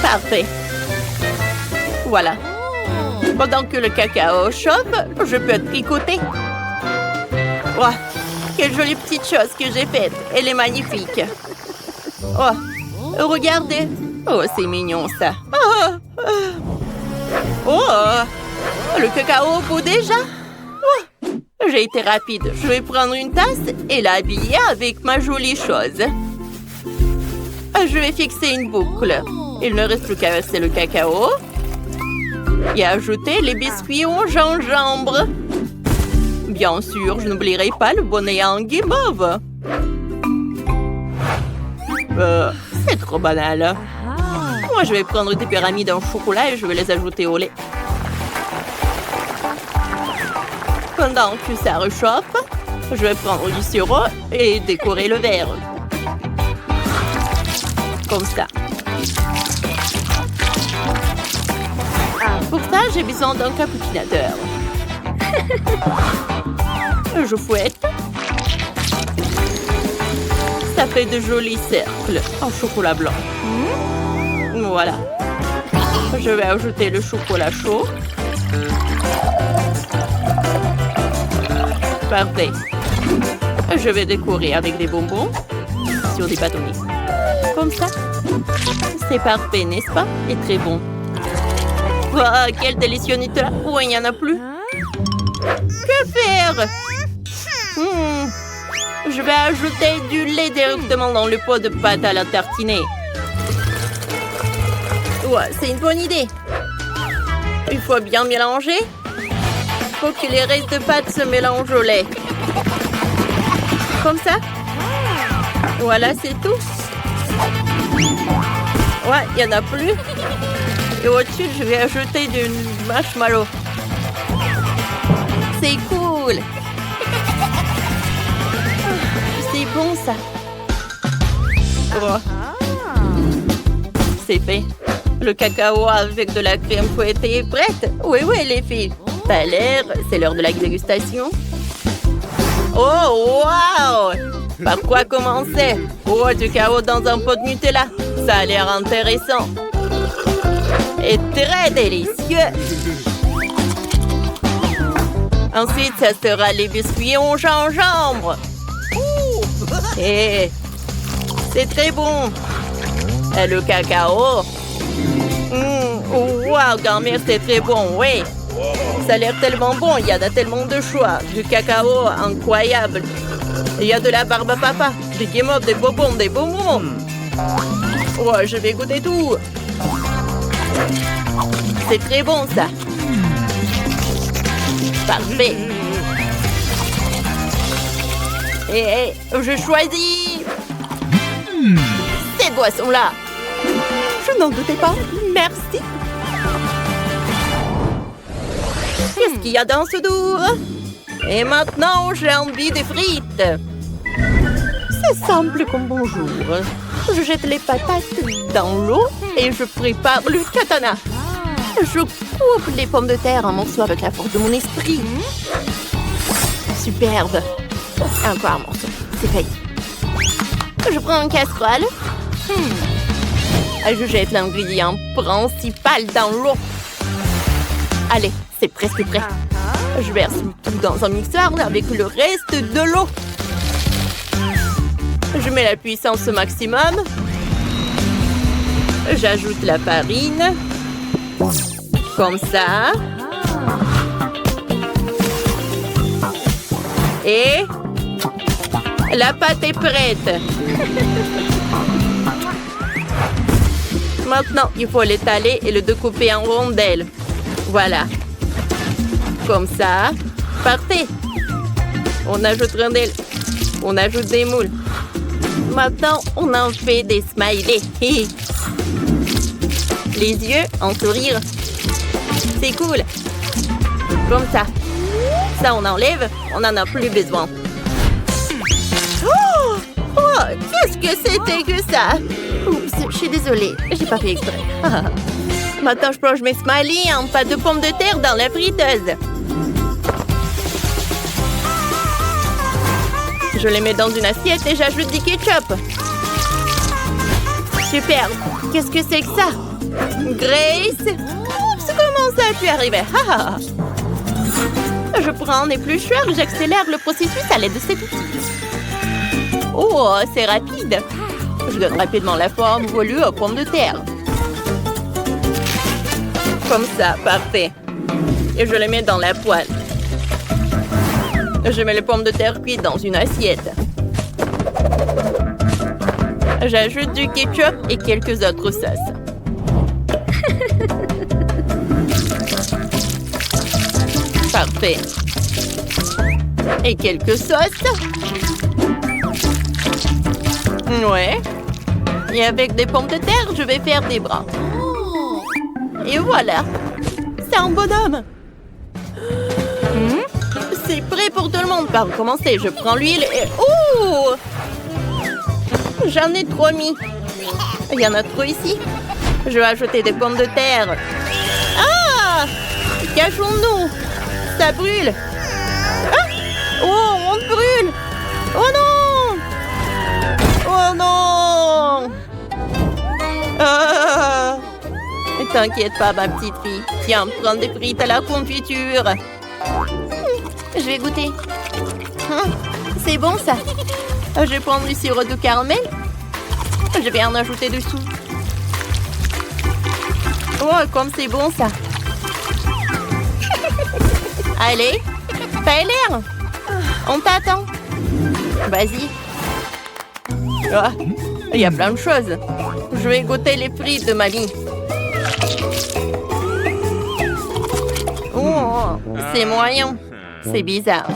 Parfait. Voilà. Pendant que le cacao chauffe, je peux tricoter. Oh, quelle jolie petite chose que j'ai faite. Elle est magnifique. Oh, regardez. Oh, c'est mignon ça. Le cacao bout déjà. Oh, j'ai été rapide. Je vais prendre une tasse et l'habiller avec ma jolie chose. Je vais fixer une boucle. Il ne reste plus qu'à verser le cacao et ajouter les biscuits au gingembre. Bien sûr, je n'oublierai pas le bonnet en guimauve. C'est trop banal. Moi, je vais prendre des pyramides en chocolat et je vais les ajouter au lait. Pendant que ça réchauffe, je vais prendre du sirop et décorer le verre. Comme ça. Pour ça, j'ai besoin d'un cappuccinateur. Je fouette. Ça fait de jolis cercles en chocolat blanc. Voilà. Je vais ajouter le chocolat chaud. Parfait. Je vais décorer avec des bonbons sur des bâtonnets. Comme ça. C'est parfait, n'est-ce pas? Et très bon. Oh, quel délicieux Nutella. Oh, il n'y en a plus. Que faire? Je vais ajouter du lait directement dans le pot de pâte à la tartiner. Ouais, c'est une bonne idée. Il faut bien mélanger. Il faut que les restes de pâte se mélangent au lait. Comme ça. Voilà, c'est tout. Ouais, il n'y en a plus. Et au-dessus, je vais ajouter du marshmallow. C'est cool. C'est bon, ça. Oh. C'est fait. Le cacao avec de la crème fouettée est prête. Oui, les filles. Ça a l'air, c'est l'heure de la dégustation. Oh, wow! Par quoi commencer? Oh, du cacao dans un pot de Nutella. Ça a l'air intéressant. Et très délicieux. Ensuite, ça sera les biscuits au gingembre. Et c'est très bon. Et le cacao. Wow, grand-mère, c'est très bon, oui. Ça a l'air tellement bon, il y en a tellement de choix. Du cacao, incroyable. Il y a de la barbe à papa, des guimauves, des bonbons, des bonbons. Ouais, je vais goûter tout. C'est très bon, ça. Parfait. Et je choisis cette boisson-là. Je n'en doutais pas. Merci. Qu'est-ce qu'il y a dans ce doux? Et maintenant, j'ai envie de frites. C'est simple comme bonjour. Je jette les patates dans l'eau et je prépare le katana. Je coupe les pommes de terre en morceaux avec la force de mon esprit. Superbe. Encore un morceau. C'est fait. Je prends une casserole. Je jette l'ingrédient principal dans l'eau. Allez, c'est presque prêt. Je verse tout dans un mixeur avec le reste de l'eau. Je mets la puissance au maximum. J'ajoute la farine. Comme ça. Et la pâte est prête. Maintenant, il faut l'étaler et le découper en rondelles. Voilà. Comme ça. Parfait. On ajoute rondelles. On ajoute des moules. Maintenant, on en fait des smileys. Les yeux en sourire. C'est cool. Comme ça. Ça, on enlève. On n'en a plus besoin. Oh, qu'est-ce que c'était que ça? Oups, je suis désolée. J'ai pas fait exprès. Maintenant, je plonge mes smileys en pâte de pommes de terre dans la friteuse. Je les mets dans une assiette et j'ajoute du ketchup. Super. Qu'est-ce que c'est que ça? Grace? Oups, comment ça a pu arriver? Je prends un éplucheur et j'accélère le processus à l'aide de cet outil. Oh, c'est rapide. Je donne rapidement la forme voulue aux pommes de terre. Comme ça, parfait. Et je les mets dans la poêle. Je mets les pommes de terre cuites dans une assiette. J'ajoute du ketchup et quelques autres sauces. Parfait. Et quelques sauces. Ouais. Et avec des pommes de terre, je vais faire des bras. Et voilà. C'est un bonhomme. C'est prêt pour tout le monde. Par commencer, je prends l'huile et... Ouh! J'en ai trop mis. Il y en a trop ici. Je vais ajouter des pommes de terre. Ah! Cachons-nous. Ça brûle. Ah! Oh, on brûle. Oh non! Oh non! Ah! T'inquiète pas, ma petite fille. Tiens, prends des frites à la confiture. Je vais goûter. C'est bon, ça. Je vais prendre du sirop de caramel. Je vais en ajouter dessous. Oh, comme c'est bon, ça. Allez, fais l'air. On t'attend. Vas-y. Oh, il y a plein de choses. Je vais goûter les frites de mamie. Oh, c'est moyen. C'est bizarre.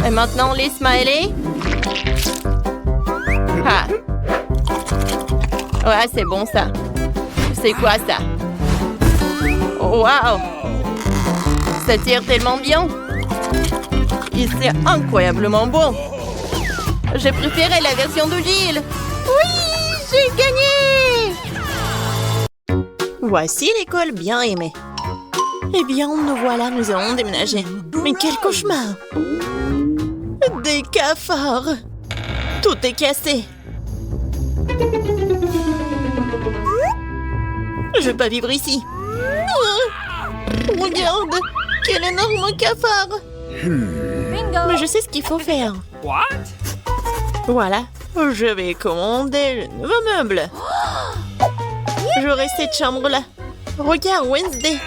Et maintenant, les smileys. Ah. Ouais, c'est bon, ça. C'est quoi, ça? Oh, waouh! Ça tire tellement bien. Et c'est incroyablement bon. J'ai préféré la version de Gilles. Oui, j'ai gagné! Voici l'école bien aimée. Eh bien, nous voilà, nous allons déménager. Mais quel cauchemar! Des cafards! Tout est cassé. Je veux pas vivre ici. Regarde, quel énorme cafard! Mais je sais ce qu'il faut faire. Voilà, je vais commander le nouveau meuble. J'aurai cette chambre-là. Regarde, Wednesday.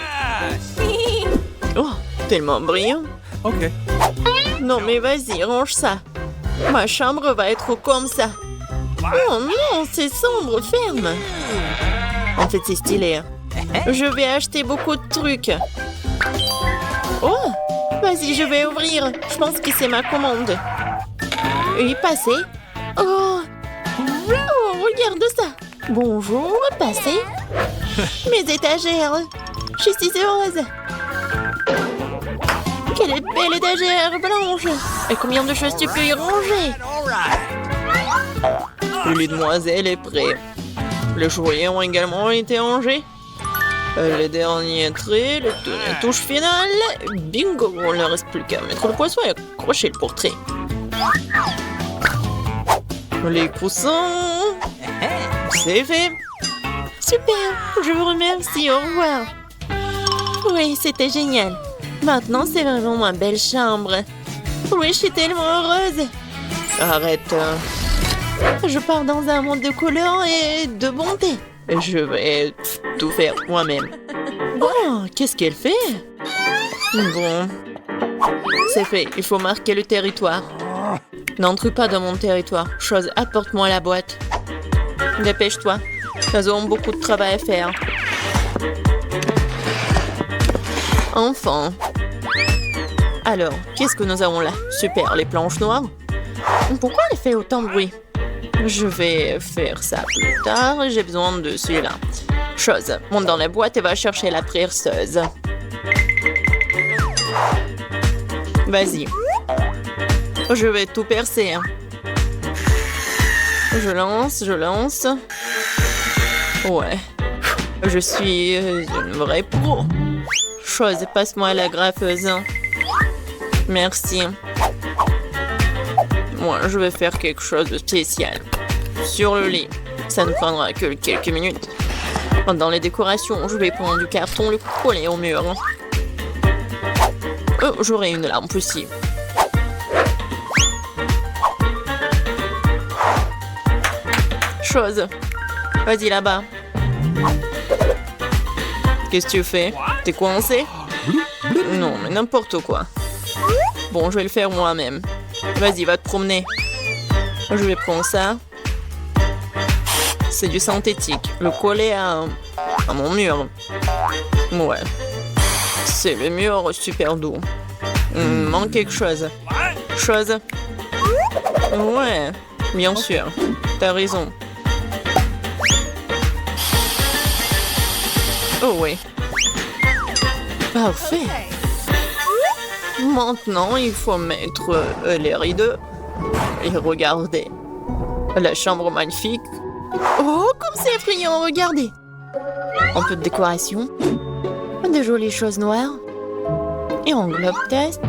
Oh, tellement brillant. Ok. Non, mais vas-y, range ça. Ma chambre va être comme ça. Oh non, c'est sombre, ferme. En fait, c'est stylé. Je vais acheter beaucoup de trucs. Oh, vas-y, je vais ouvrir. Je pense que c'est ma commande. Oui, passez. Oh, regarde ça. Bonjour, passez. Mes étagères. Je suis si heureuse. Quelle belle étagère blanche. Et combien de choses tu peux y ranger? Les demoiselles est prêt. Les jouets ont également été rangés. Les derniers traits, la touche finale. Bingo, on ne reste plus qu'à mettre le poisson et accrocher le portrait. Les coussins. C'est fait. Super, je vous remercie, au revoir. Oui, c'était génial. Maintenant, c'est vraiment ma belle chambre. Oui, je suis tellement heureuse. Arrête. Je pars dans un monde de couleurs et de bonté. Je vais tout faire moi-même. Oh, qu'est-ce qu'elle fait? Bon. C'est fait, il faut marquer le territoire. N'entre pas dans mon territoire. Chose, apporte-moi la boîte. Dépêche-toi. Nous avons beaucoup de travail à faire. Enfin, Alors, qu'est-ce que nous avons là? Super, les planches noires. Pourquoi elle fait autant de bruit? Je vais faire ça plus tard. J'ai besoin de celui-là. Chose, monte dans la boîte et va chercher la perceuse. Vas-y. Je vais tout percer. Hein. Je lance. Ouais. Je suis une vraie pro. Chose, passe-moi la graffeuse. Merci. Moi, je vais faire quelque chose de spécial. Sur le lit. Ça ne prendra que quelques minutes. Dans les décorations, je vais prendre du carton, le coller au mur. Oh, j'aurai une lampe aussi. Chose. Vas-y là-bas. Qu'est-ce que tu fais? T'es coincé? Non, mais n'importe quoi. Bon, je vais le faire moi-même. Vas-y, va te promener. Je vais prendre ça. C'est du synthétique. Le coller à mon mur. Ouais. C'est le mur super doux. Il me manque quelque chose. Chose. Ouais, bien sûr. T'as raison. Oh oui. Parfait. Maintenant, il faut mettre les rideaux. Et regardez. La chambre magnifique. Oh, comme c'est effrayant, regardez. Un peu de décoration. De jolies choses noires. Et un globe test.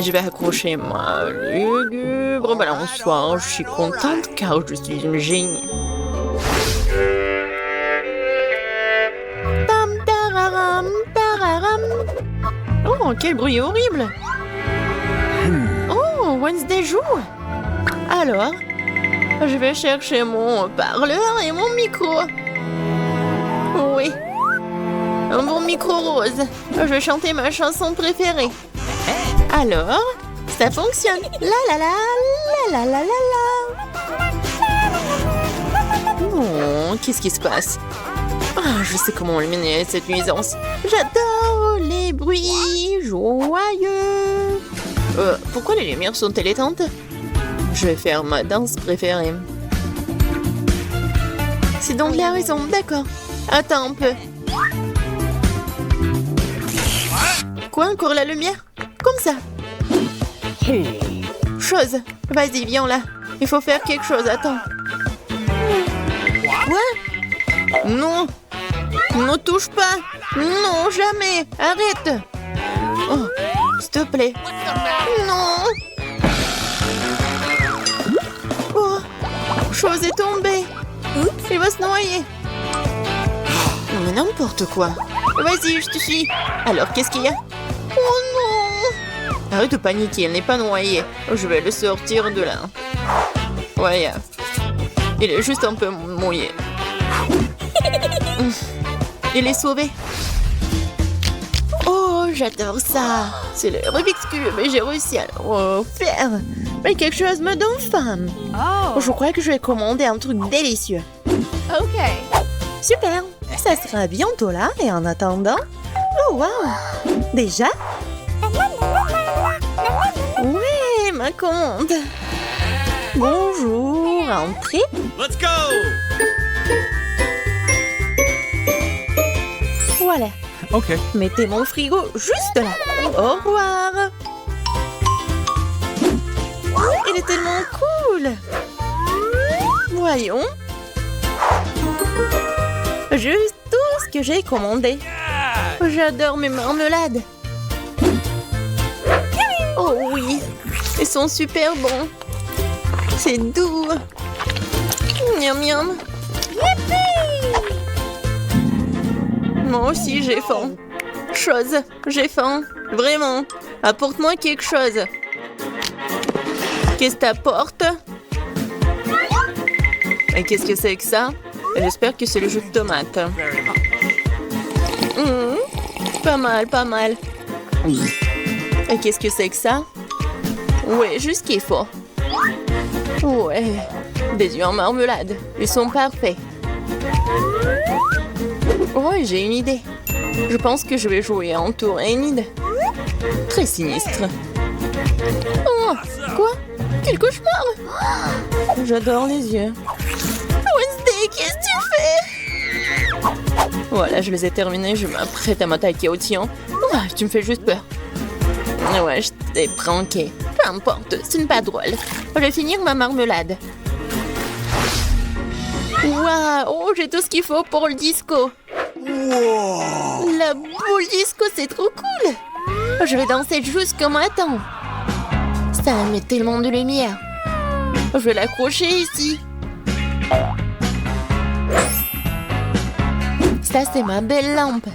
Je vais accrocher ma lugubre balançoire. Je suis contente car je suis une génie. Tam tararam, tararam. Oh, quel bruit horrible. Oh, Wednesday joue. Alors, je vais chercher mon parleur et mon micro. Oui. Un bon micro rose. Je vais chanter ma chanson préférée. Alors, ça fonctionne. La la la, la la la la la. Oh, qu'est-ce qui se passe? Ah, je sais comment éliminer cette nuisance. J'adore les bruits joyeux. Pourquoi les lumières sont-elles éteintes? Je vais faire ma danse préférée. C'est donc la raison, d'accord. Attends un peu. Quoi, encore la lumière? Comme ça. Chose. Vas-y, viens là. Il faut faire quelque chose, attends. Quoi? Non. Ne touche pas. Non, jamais. Arrête. Oh, s'il te plaît. Non. Oh, chose est tombée. Il va se noyer. Mais n'importe quoi. Vas-y, je te suis. Alors, qu'est-ce qu'il y a? Oh non! Arrête de paniquer, elle n'est pas noyée. Je vais le sortir de là. Ouais. Il est juste un peu mouillé. Il est sauvé. Oh, j'adore ça. C'est le Rubik's Cube et j'ai réussi à le refaire. Mais quelque chose me donne faim. Oh. Je crois que je vais commander un truc délicieux. Ok. Super. Ça sera bientôt là et en attendant... Oh, wow. Déjà? Oui, ma commande. Bonjour, entrez. Let's go! Voilà. Ok. Mettez mon frigo juste là. Au revoir. Il est tellement cool. Voyons. Juste tout ce que j'ai commandé. J'adore mes marmelades. Oh oui, ils sont super bons. C'est doux. Miam miam. Moi aussi j'ai faim. Chose, j'ai faim. Vraiment. Apporte-moi quelque chose. Qu'est-ce que t'apportes? Et qu'est-ce que c'est que ça? J'espère que c'est le jus de tomate. Pas mal, pas mal. Et qu'est-ce que c'est que ça? Ouais, juste ce qu'il faut. Ouais, des œufs en marmelade. Ils sont parfaits. Ouais, j'ai une idée. Je pense que je vais jouer en tour Enid. Très sinistre. Oh, quoi? Quel cauchemar! J'adore les yeux. Wednesday, qu'est-ce que tu fais? Voilà, je les ai terminés. Je m'apprête à m'attaquer au tien. Ah, tu me fais juste peur. Ouais, je t'ai pranké. Peu importe, ce n'est pas drôle. Je vais finir ma marmelade. Waouh, oh, j'ai tout ce qu'il faut pour le disco. Wow. La boule disco, c'est trop cool. Je vais danser jusqu'au matin. Ça met tellement de lumière. Je vais l'accrocher ici. Ça, c'est ma belle lampe.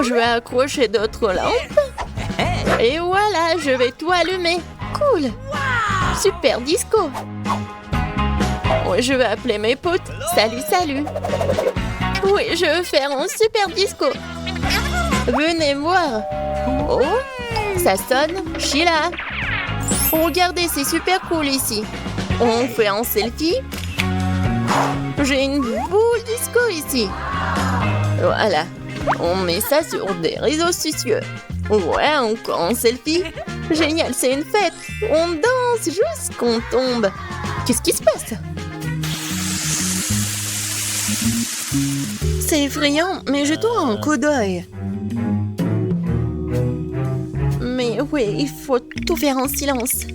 Je vais accrocher d'autres lampes. Et voilà, je vais tout allumer. Cool. Super disco. Oui, je vais appeler mes potes. Salut, salut. Oui, je veux faire un super disco. Venez voir. Oh, ça sonne. Sheila. Regardez, c'est super cool ici. On fait un selfie. J'ai une boule disco ici. Voilà. On met ça sur des réseaux sociaux. Ouais, encore un selfie. Génial, c'est une fête. On danse jusqu'on tombe. Qu'est-ce qui se passe? C'est effrayant, mais je tourne un coup d'œil. Mais oui, il faut tout faire en silence.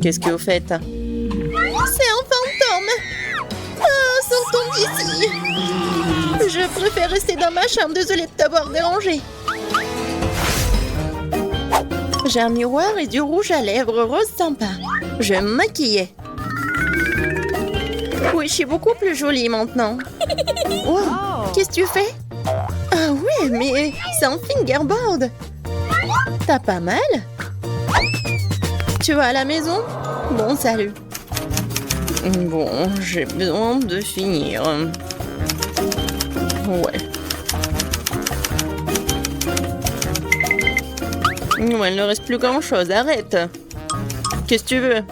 Qu'est-ce que vous faites? C'est un fantôme! Ah, sortons d'ici! Je préfère rester dans ma chambre, désolée de t'avoir dérangé. J'ai un miroir et du rouge à lèvres rose sympa. Je vais me maquiller. Oui, je suis beaucoup plus jolie maintenant. Wow, qu'est-ce que tu fais? Ah oui, mais c'est un fingerboard. T'as pas mal? Tu vas à la maison? Bon, salut. Bon, j'ai besoin de finir. Ouais. Ouais, il ne reste plus grand-chose. Arrête. Qu'est-ce que tu veux?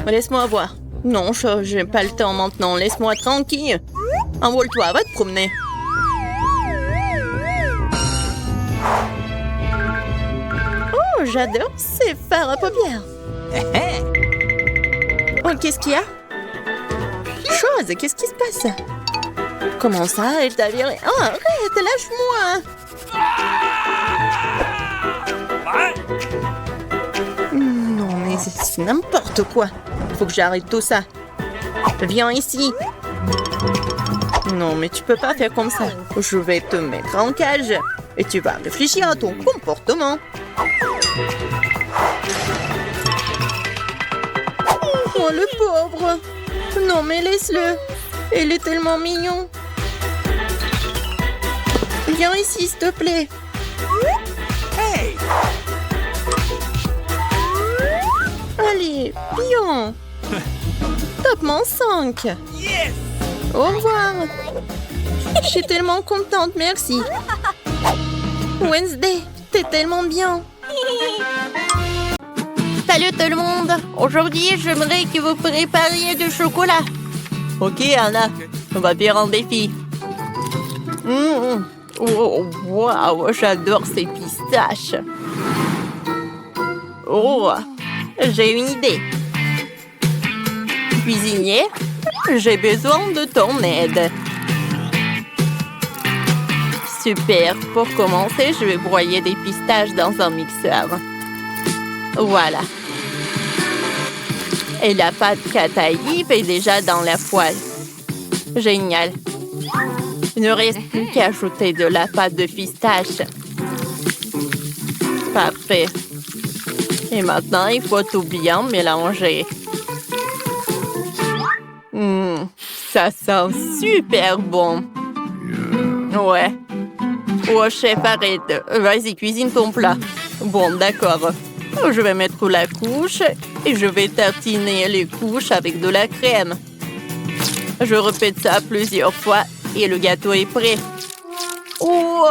Laisse-moi voir. Non, j'ai pas le temps maintenant. Laisse-moi tranquille. Envole-toi, va te promener. Oh, j'adore ces fards à paupières. Oh, qu'est-ce qu'il y a? Chose, qu'est-ce qui se passe? Comment ça? Elle t'a viré? Oh, arrête, lâche-moi! Non, mais c'est n'importe quoi. Faut que j'arrête tout ça. Viens ici. Non, mais tu peux pas faire comme ça. Je vais te mettre en cage et tu vas réfléchir à ton comportement. Oh, le pauvre. Non, mais laisse-le. Il est tellement mignon. Viens ici, s'il te plaît. Hey! Allez, pion. Top-mon 5. Yes! Au revoir. Je suis tellement contente, merci. Wednesday, t'es tellement bien. Salut tout le monde. Aujourd'hui, j'aimerais que vous prépariez du chocolat. Ok, Anna. On va faire un défi. Oh, wow, j'adore ces pistaches. Oh, j'ai une idée. Cuisinier, j'ai besoin de ton aide. Super, pour commencer, je vais broyer des pistaches dans un mixeur. Voilà. Et la pâte Kataïf est déjà dans la poêle. Génial. Il ne reste plus qu'à ajouter de la pâte de pistache. Parfait. Et maintenant, il faut tout bien mélanger. Ça sent super bon. Ouais. Oh, chef, arrête. Vas-y, cuisine ton plat. Bon, d'accord. Je vais mettre la couche et je vais tartiner les couches avec de la crème. Je répète ça plusieurs fois et le gâteau est prêt. Oh,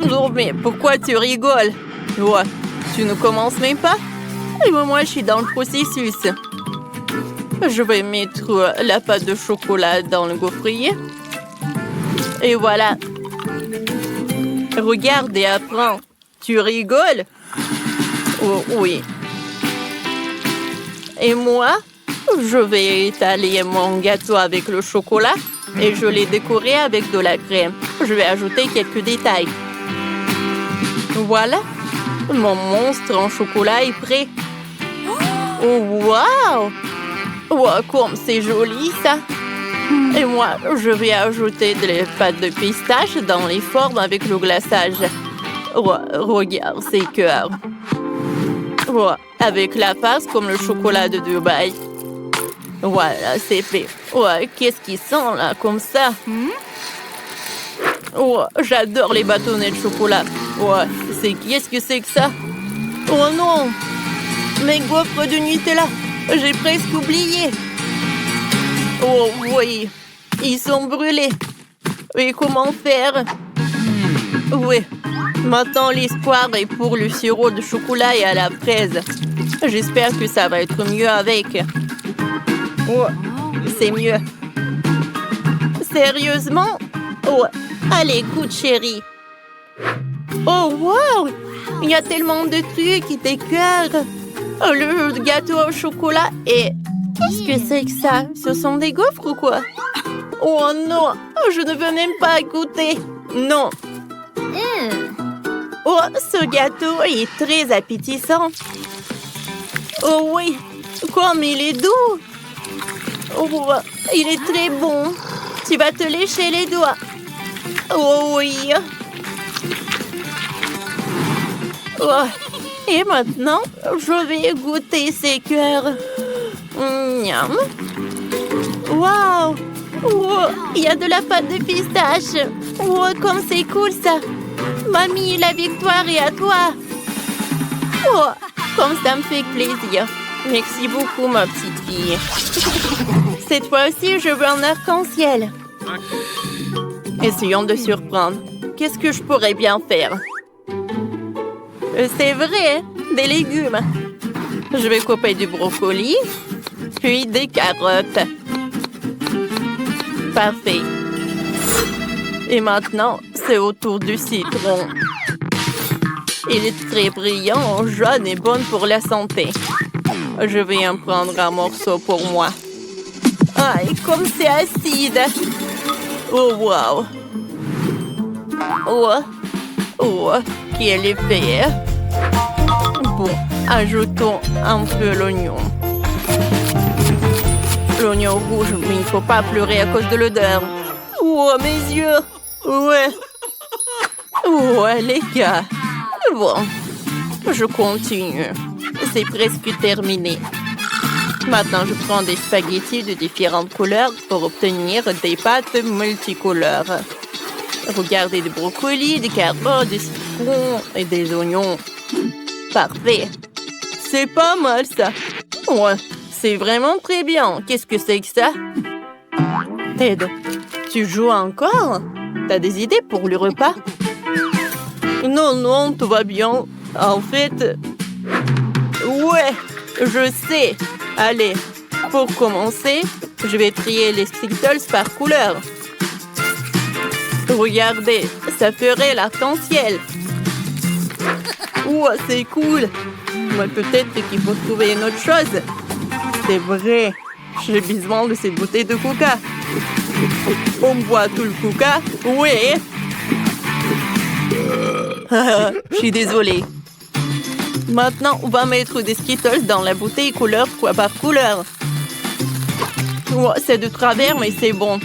non, mais pourquoi tu rigoles? Oh, tu ne commences même pas? Et moi, je suis dans le processus. Je vais mettre la pâte de chocolat dans le gaufrier. Et voilà. Regarde et apprends. Tu rigoles? Oh, oui. Et moi, je vais étaler mon gâteau avec le chocolat et je l'ai décoré avec de la crème. Je vais ajouter quelques détails. Voilà, mon monstre en chocolat est prêt. Oh, wow! Wow, comme c'est joli, ça! Et moi, je vais ajouter des pâtes de pistache dans les formes avec le glaçage. Oh, regarde ces cœurs. Oh, avec la face comme le chocolat de Dubaï. Voilà, c'est fait. Oh, qu'est-ce qui sent là, comme ça? Oh, j'adore les bâtonnets de chocolat. Oh, qu'est-ce que c'est que ça? Oh non! Mes gaufres de Nutella! J'ai presque oublié. Oh oui, ils sont brûlés. Et comment faire? Oui, maintenant l'espoir est pour le sirop de chocolat et à la fraise. J'espère que ça va être mieux avec. Oh, c'est mieux. Sérieusement? Oh, allez, goûte, chérie. Oh, wow! Il y a tellement de trucs qui t'écœurent. Oh, le gâteau au chocolat et... Qu'est-ce que c'est que ça? Ce sont des gaufres ou quoi? Oh non! Je ne veux même pas goûter. Non. Oh, ce gâteau est très appétissant. Oh oui, comme il est doux. Oh, il est très bon. Tu vas te lécher les doigts. Oh oui. Oh. Et maintenant, je vais goûter ces cœurs. Miam. Wow! Oh, il y a de la pâte de pistache. Oh, comme c'est cool ça. Mamie, la victoire est à toi. Oh, comme ça me fait plaisir. Merci beaucoup, ma petite fille. Cette fois aussi, je veux un arc-en-ciel. Essayons de surprendre. Qu'est-ce que je pourrais bien faire? C'est vrai, des légumes. Je vais couper du brocoli, puis des carottes. Parfait. Et maintenant, c'est au tour du citron. Il est très brillant, jaune et bon pour la santé. Je vais en prendre un morceau pour moi. Aïe, comme c'est acide. Oh, wow. Oh, oh, quel effet. Bon, ajoutons un peu l'oignon. L'oignon rouge, mais il ne faut pas pleurer à cause de l'odeur. Oh, mes yeux. Ouais. Ouais, les gars. Bon, je continue. C'est presque terminé. Maintenant, je prends des spaghettis de différentes couleurs pour obtenir des pâtes multicolores. Regardez des brocolis, des carottes, des citrons et des oignons. Parfait. C'est pas mal, ça. Ouais, c'est vraiment très bien. Qu'est-ce que c'est que ça? Ted, tu joues encore? T'as des idées pour le repas? Non, non, tout va bien. En fait... Ouais, je sais. Allez, pour commencer, je vais trier les Skittles par couleur. Regardez, ça ferait l'arc-en-ciel. Ouah, c'est cool. Mais peut-être qu'il faut trouver une autre chose. C'est vrai, j'ai besoin de cette bouteille de coca. On boit tout le coca? Oui. Je suis désolée. Maintenant, on va mettre des Skittles dans la bouteille couleur par couleur. Ouah, c'est de travers, mais c'est bon.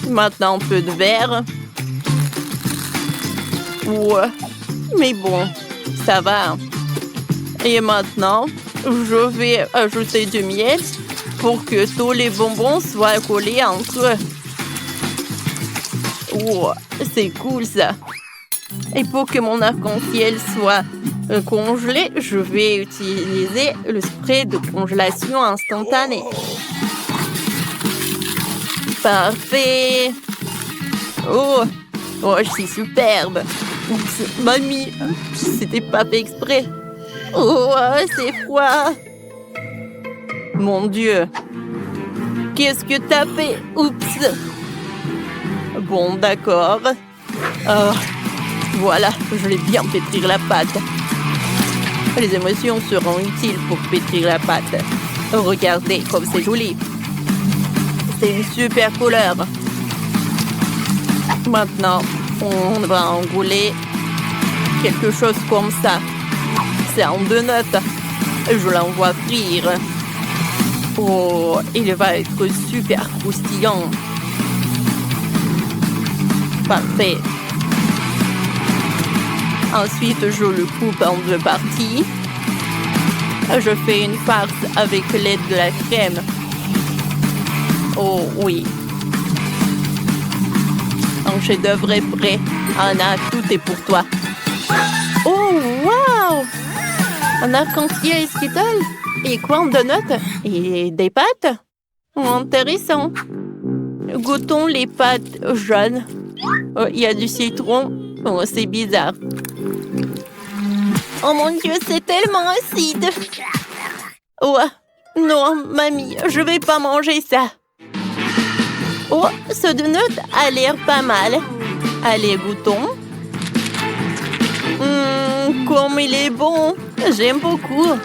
Maintenant, un peu de vert. Ouais, mais bon, ça va. Et maintenant, je vais ajouter du miel pour que tous les bonbons soient collés entre eux. Wow, c'est cool ça. Et pour que mon arc-en-ciel soit congelé, je vais utiliser le spray de congélation instantanée. Parfait. Oh, oh, je suis superbe. Oups, mamie, c'était pas fait exprès. Oh, c'est froid. Mon Dieu. Qu'est-ce que t'as fait? Oups. Bon, d'accord. Oh, Voilà, je vais bien pétrir la pâte. Les émotions seront utiles pour pétrir la pâte. Regardez comme c'est joli. C'est une super couleur. Maintenant, on va enrouler quelque chose comme ça. C'est en donut. Je l'envoie frire. Oh, il va être super croustillant. Parfait. Ensuite, je le coupe en 2 parties. Je fais une farce avec l'aide de la crème. Oh oui. Un chef-d'œuvre est prêt. Anna, tout est pour toi. Oh, wow! Un arc-en-ciel Skittles? Et quoi en donut? Et des pâtes? Intéressant. Goûtons les pâtes jaunes. Oh, il y a du citron. Oh, c'est bizarre. Oh mon Dieu, c'est tellement acide. Oh, non, mamie, je vais pas manger ça. Oh, ce donut a l'air pas mal. Allez, goûtons. Comme il est bon. J'aime beaucoup.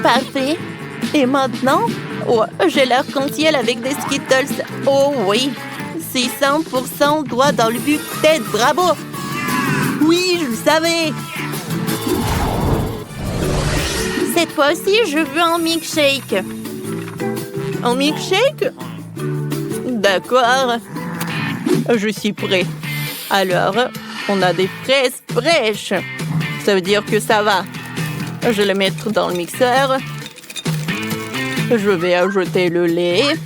Parfait. Et maintenant, oh, j'ai l'arc-en-ciel avec des Skittles. Oh oui, c'est 100% doigt dans le but tête. Bravo. Oui, je le savais. Cette fois-ci, je veux un milkshake. Un milkshake? D'accord. Je suis prêt. Alors, on a des fraises fraîches. Ça veut dire que ça va. Je vais le mettre dans le mixeur. Je vais ajouter le lait.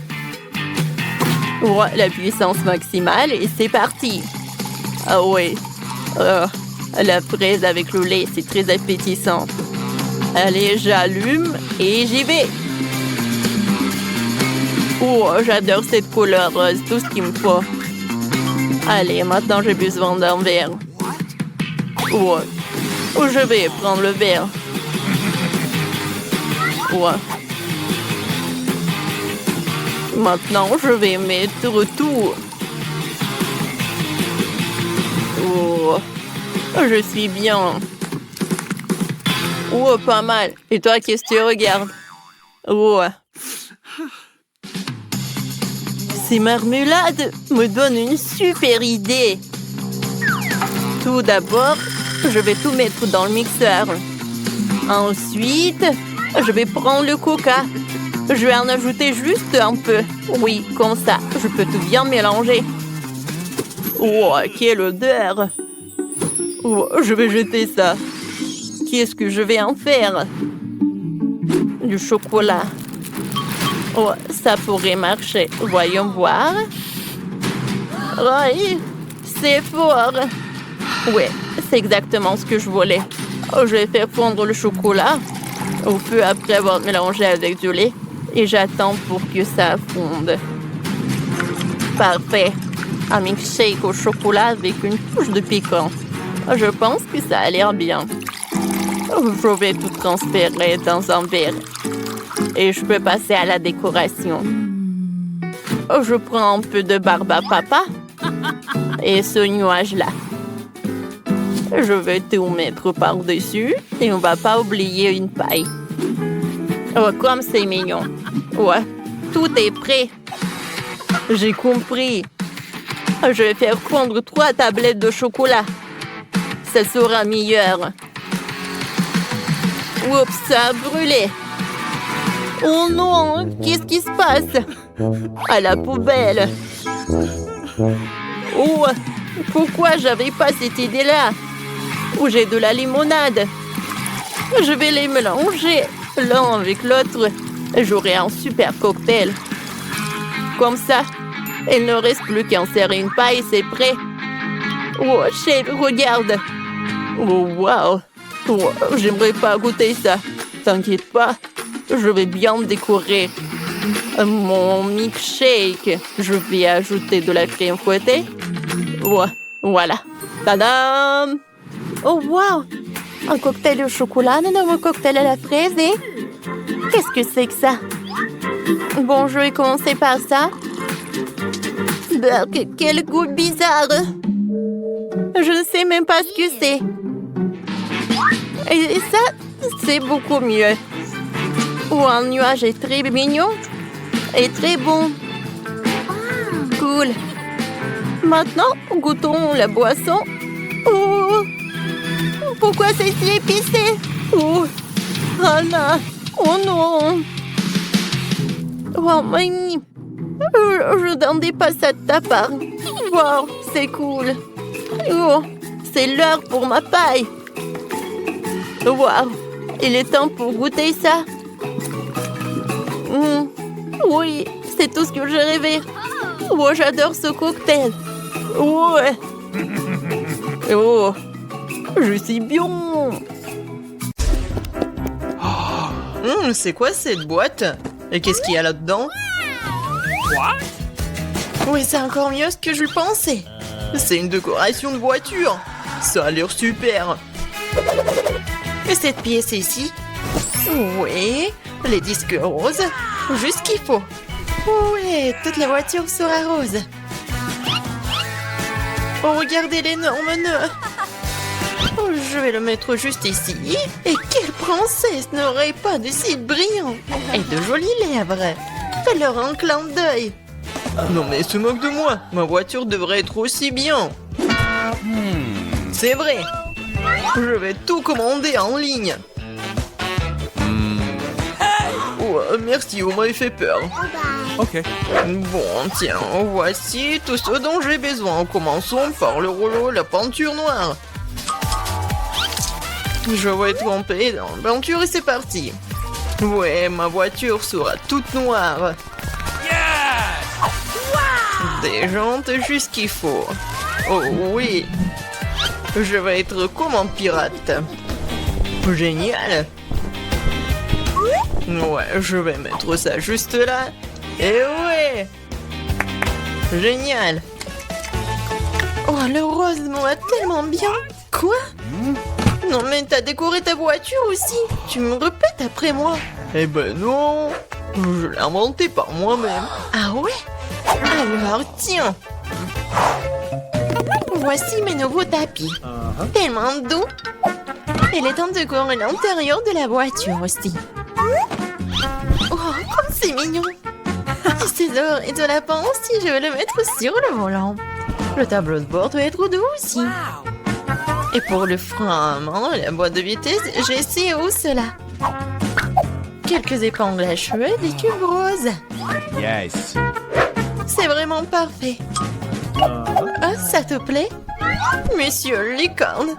Oh, la puissance maximale et c'est parti. Ah oui. La fraise avec le lait, c'est très appétissant. Allez, j'allume et j'y vais. Oh, j'adore cette couleur rose, tout ce qu'il me faut. Allez, maintenant j'ai besoin d'un verre. Oh, je vais prendre le verre. Oh. Maintenant, je vais mettre tout. Oh, je suis bien. Oh, pas mal. Et toi, qu'est-ce que tu regardes? Oh. Ces marmelades me donnent une super idée. Tout d'abord, je vais tout mettre dans le mixeur. Ensuite, je vais prendre le coca. Je vais en ajouter juste un peu. Oui, comme ça, je peux tout bien mélanger. Oh, quelle odeur! Oh, je vais jeter ça. Qu'est-ce que je vais en faire? Du chocolat. Oh, ça pourrait marcher. Voyons voir. Oui, c'est fort. Oui, c'est exactement ce que je voulais. Oh, je vais faire fondre le chocolat au feu après avoir mélangé avec du lait. Et j'attends pour que ça fonde. Parfait. Un milkshake au chocolat avec une touche de piquant. Je pense que ça a l'air bien. Je vais tout transférer dans un verre. Et je peux passer à la décoration. Je prends un peu de barbe à papa. Et ce nuage-là. Je vais tout mettre par-dessus. Et on va pas oublier une paille. Oh, comme c'est mignon. Ouais, tout est prêt. J'ai compris. Je vais faire fondre 3 tablettes de chocolat. Ça sera meilleur. Oups, ça a brûlé. Oh non, qu'est-ce qui se passe? À la poubelle. Oh, pourquoi j'avais pas cette idée-là? Où j'ai de la limonade. Je vais les mélanger l'un avec l'autre. J'aurai un super cocktail. Comme ça, il ne reste plus qu'à en serrer une paille, c'est prêt. Oh, chef, regarde. Oh, wow. Oh, j'aimerais pas goûter ça. T'inquiète pas, je vais bien décorer mon milkshake. Je vais ajouter de la crème fouettée. Oh, voilà. Tadam! Oh, wow! Un cocktail au chocolat, un nouveau cocktail à la fraise et... Qu'est-ce que c'est que ça? Bon, je vais commencer par ça. Quel goût bizarre! Je ne sais même pas ce que c'est. Et ça, c'est beaucoup mieux. Oh, un nuage est très mignon et très bon. Cool. Maintenant, goûtons la boisson. Oh, pourquoi c'est si épicé? Oh, Anna. Oh non. Oh, mamie. Je n'attendais pas ça de ta part. Wow, c'est cool. Oh, c'est l'heure pour ma paille. Wow, il est temps pour goûter ça. Oui, c'est tout ce que j'ai rêvé. Oh, j'adore ce cocktail. Ouais. Oh, je suis bien. C'est quoi cette boîte? Et qu'est-ce qu'il y a là-dedans? Oui, c'est encore mieux ce que je pensais. C'est une décoration de voiture. Ça a l'air super. Et cette pièce ici? Oui, les disques roses. Juste ce qu'il faut. Ouais, toute la voiture sera rose. Oh, regardez l'énorme nœud. Oh, je vais le mettre juste ici. Et quelle princesse n'aurait pas de cils brillants et de jolies lèvres? Fais-leur un clin d'œil. Non mais se moque de moi. Ma voiture devrait être aussi bien. C'est vrai. Je vais tout commander en ligne. Oh, merci, vous m'avez fait peur. Ok. Bon, tiens, voici tout ce dont j'ai besoin. Commençons par le rouleau, la peinture noire. Je vais tremper dans la peinture et c'est parti. Ouais, ma voiture sera toute noire. Des jantes juste ce qu'il faut. Oh oui. Je vais être comme un pirate. Génial. Ouais, je vais mettre ça juste là. Et ouais. Génial. Oh, le rose me va tellement bien. Quoi? Non mais t'as décoré ta voiture aussi. Tu me répètes après moi. Eh ben non. Je l'ai inventé par moi-même. Ah ouais? Alors tiens. Voici mes nouveaux tapis. Tellement doux. Il est temps de décorer l'intérieur de la voiture aussi. Oh, comme c'est mignon. Et c'est d'or et de lapin aussi, je vais le mettre sur le volant. Le tableau de bord doit être doux aussi. Et pour le frein à main et la boîte de vitesse, j'ai ci ou cela. Quelques épingles à cheveux et des cubes roses. Yes. C'est vraiment parfait. Ah, ça te plaît? Monsieur Licorne,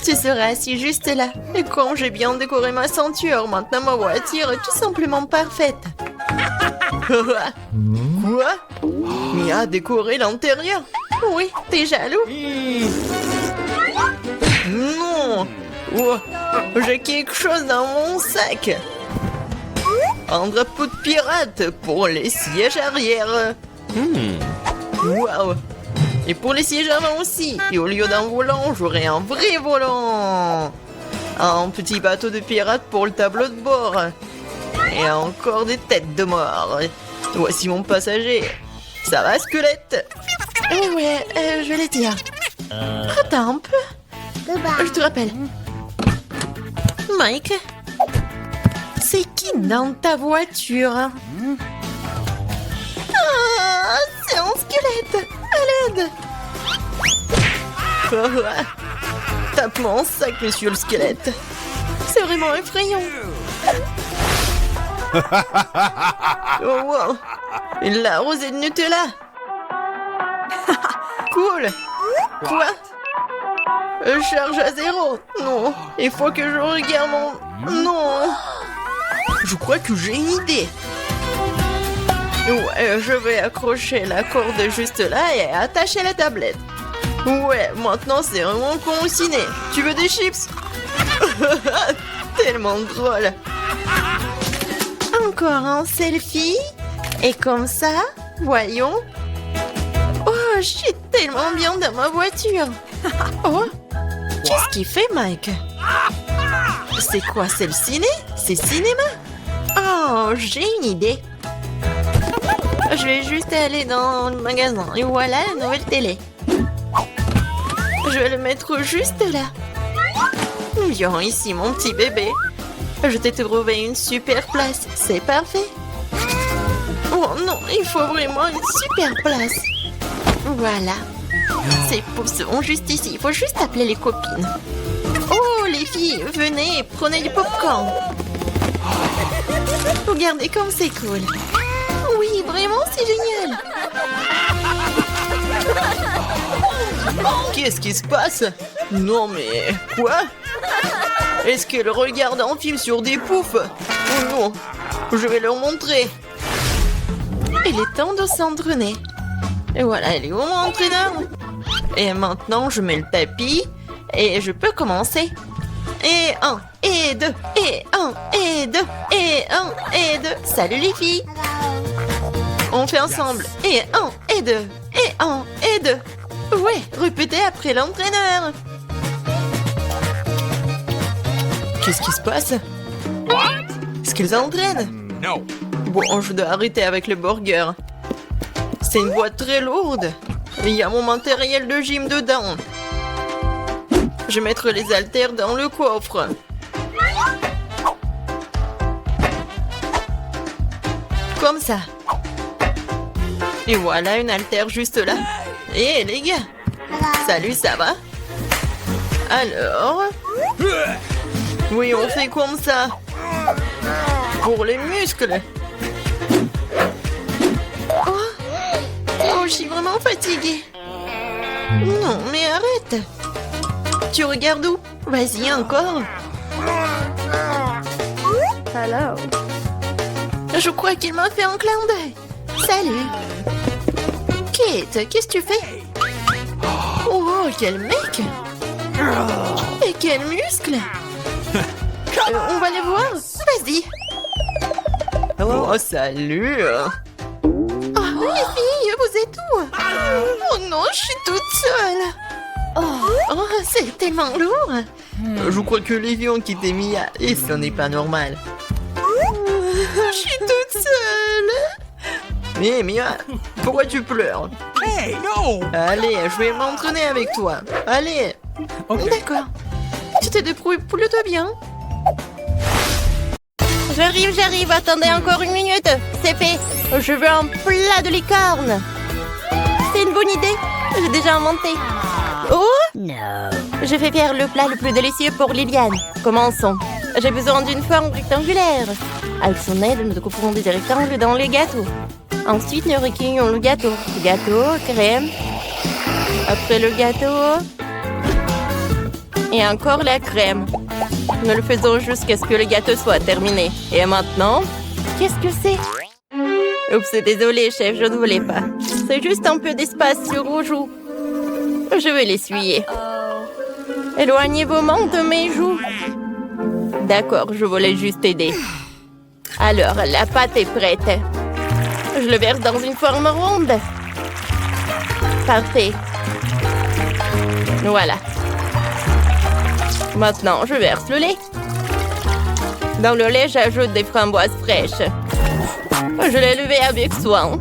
tu seras assis juste là. Et comme j'ai bien décoré ma ceinture, maintenant ma voiture est tout simplement parfaite. Quoi? Mia a décoré l'intérieur? Oui, t'es jaloux? Non! Oh, j'ai quelque chose dans mon sac. Un drapeau de pirate pour les sièges arrière. Wow! Et pour les sièges avant aussi. Et au lieu d'un volant, j'aurai un vrai volant. Un petit bateau de pirate pour le tableau de bord. Et encore des têtes de mort. Voici mon passager. Ça va, squelette? Eh ouais, je vais les dire. Attends un peu. Je te rappelle. Mike, c'est qui dans ta voiture? Ah, c'est un squelette. À l'aide. Tape mon sac, monsieur le squelette. C'est vraiment effrayant. Oh wow. La rosée de Nutella. Cool. Quoi? Charge à 0. Non, il faut que je regarde mon... Non. Je crois que j'ai une idée. Ouais, je vais accrocher la corde juste là et attacher la tablette. Ouais, maintenant c'est vraiment con au ciné. Tu veux des chips? Tellement drôle. Encore un selfie. Et comme ça, voyons. Oh, je suis tellement bien dans ma voiture. Oh, qu'est-ce qu'il fait, Mike? C'est quoi, c'est le ciné? C'est cinéma? Oh, j'ai une idée. Je vais juste aller dans le magasin. Et voilà la nouvelle télé. Je vais le mettre juste là. Viens ici, mon petit bébé. Je t'ai trouvé une super place. C'est parfait. Oh non, il faut vraiment une super place. Voilà. Ces poufs sont juste ici. Il faut juste appeler les copines. Oh, les filles, venez, prenez du popcorn. Regardez comme c'est cool. Oui, vraiment, c'est génial. Qu'est-ce qui se passe? Non, mais quoi? Est-ce qu'elle regarde un film sur des poufs? Oh non, je vais leur montrer. Il est temps de s'entraîner. Et voilà, elle est où mon entraîneur? Et maintenant, je mets le tapis et je peux commencer. Et 1, et 2, et 1, et 2, et 1, et 2. Salut les filles. On fait ensemble. Et 1, et 2, et 1, et 2. Ouais, répétez après l'entraîneur. Qu'est-ce qui se passe? Est-ce qu'ils entraînent? No. Bon, je dois arrêter avec le burger. C'est une boîte très lourde. Il y a mon matériel de gym dedans. Je vais mettre les haltères dans le coffre. Comme ça. Et voilà une haltère juste là. Et les gars. Salut, ça va? Alors? Oui, on fait comme ça. Pour les muscles. Oh, je suis vraiment fatiguée. Non, mais arrête. Tu regardes où? Vas-y, encore. Hello. Je crois qu'il m'a fait un clin d'œil. Salut. Kate, qu'est-ce que tu fais? Oh, quel mec. Et quel muscle. On va les voir. Vas-y. Oh, salut. Oh, les filles, vous êtes où? Oh non, je suis toute seule. Oh, c'est tellement lourd. Je crois que les filles ont quitté Mia et ce n'est pas normal. Je suis toute seule. Mais Mia, pourquoi tu pleures? Hey, no. Allez, je vais m'entraîner avec toi. Allez. Okay. D'accord. Tu te débrouilles plutôt bien. J'arrive. Attendez encore une minute. C'est fait. Je veux un plat de licorne. C'est une bonne idée. J'ai déjà inventé. Oh non. Je vais faire le plat le plus délicieux pour Liliane. Commençons. J'ai besoin d'une forme rectangulaire. Avec son aide, nous découperons des rectangles dans le gâteau. Ensuite, nous recueillons le gâteau. Gâteau, crème. Après le gâteau. Et encore la crème. Nous le faisons jusqu'à ce que le gâteau soit terminé. Et maintenant, qu'est-ce que c'est? Oups, désolé, chef, je ne voulais pas. C'est juste un peu d'espace sur vos joues. Je vais l'essuyer. Éloignez vos mains de mes joues. D'accord, je voulais juste aider. Alors, la pâte est prête. Je le verse dans une forme ronde. Parfait. Voilà. Maintenant, je verse le lait. Dans le lait, j'ajoute des framboises fraîches. Je l'ai levé avec soin.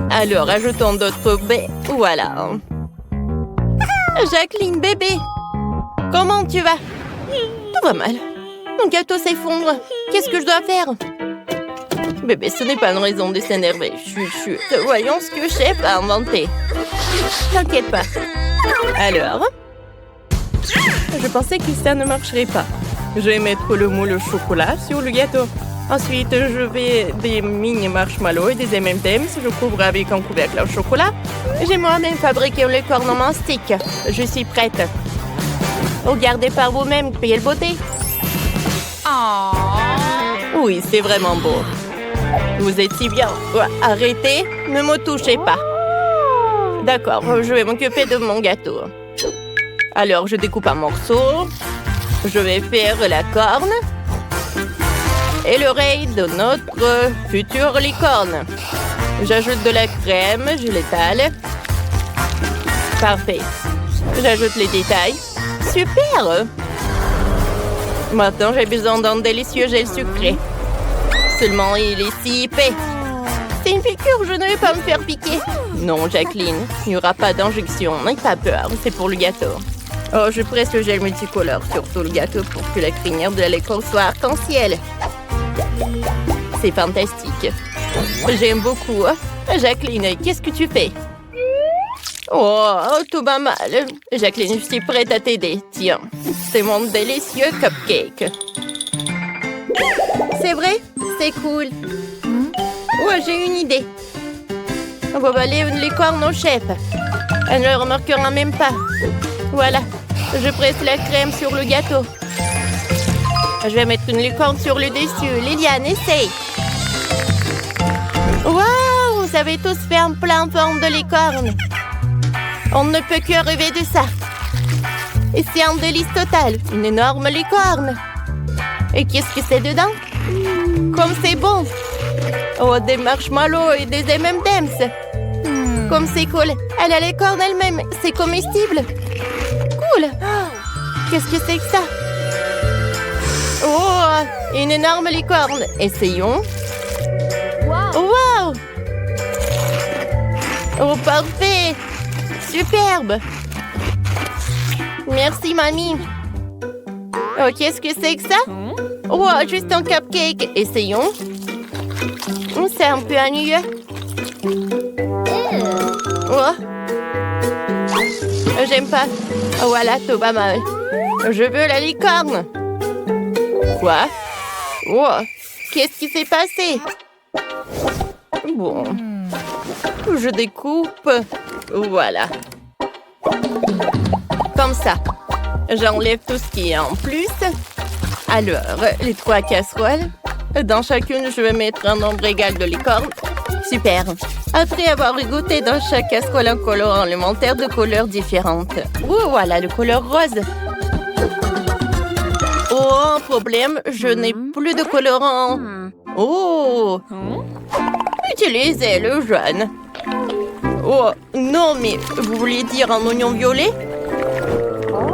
Alors, ajoutons d'autres baies. Voilà. Jacqueline, bébé. Comment tu vas? Tout va mal. Mon gâteau s'effondre. Qu'est-ce que je dois faire? Bébé, ce n'est pas une raison de s'énerver. Chut. Voyons ce que chef a inventé. T'inquiète pas. Alors? Je pensais que ça ne marcherait pas. Je vais mettre le moule au chocolat sur le gâteau. Ensuite, je vais des mini marshmallows et des M&M's. Je couvre avec un couvercle au chocolat. J'ai moi-même fabriqué le corne en stick. Je suis prête. Regardez par vous-même, quelle beauté. Oui, c'est vraiment beau. Vous êtes si bien. Arrêtez, ne me touchez pas. D'accord, je vais m'occuper de mon gâteau. Alors, je découpe un morceau. Je vais faire la corne et l'oreille de notre future licorne. J'ajoute de la crème, je l'étale. Parfait. J'ajoute les détails. Super! Maintenant, j'ai besoin d'un délicieux gel sucré. Seulement, il est si épais. C'est une piqûre, je ne vais pas me faire piquer. Non, Jacqueline, il n'y aura pas d'injection. N'aie pas peur, c'est pour le gâteau. Oh, je presse le gel multicolore sur tout le gâteau pour que la crinière de l'école soit arc-en-ciel. C'est fantastique. J'aime beaucoup. Jacqueline, qu'est-ce que tu fais? Oh, tout va mal. Jacqueline, je suis prête à t'aider. Tiens, c'est mon délicieux cupcake. C'est vrai? C'est cool. Ouais, j'ai une idée. On va balayer une licorne au chef. Elle ne le remarquera même pas. Voilà, je presse la crème sur le gâteau. Je vais mettre une licorne sur le dessus. Liliane, essaye. Waouh, vous avez tous fait un plat en forme de licorne. On ne peut que rêver de ça. Et c'est un délice total. Une énorme licorne. Et qu'est-ce que c'est dedans? Comme c'est bon. Oh, des marshmallows et des M&M's. Comme c'est cool. Elle a les cornes elle-même. C'est comestible. Cool. Qu'est-ce que c'est que ça? Oh, une énorme licorne. Essayons. Wow. Oh, parfait. Superbe. Merci, mamie. Oh, qu'est-ce que c'est que ça? Oh, juste un cupcake. Essayons. C'est un peu ennuyeux. Oh. J'aime pas. Oh, voilà, tout va mal. Je veux la licorne. Quoi? Oh, qu'est-ce qui s'est passé? Bon. Je découpe. Voilà. Comme ça. J'enlève tout ce qui est en plus. Alors, les 3 casseroles. Dans chacune, je vais mettre un nombre égal de licornes. Super. Après avoir goûté dans chaque casserole un colorant alimentaire de couleurs différentes. Oh, voilà le couleur rose. Oh, un problème, je n'ai plus de colorant. Oh, utilisez le jaune. Oh, non, mais vous voulez dire un oignon violet?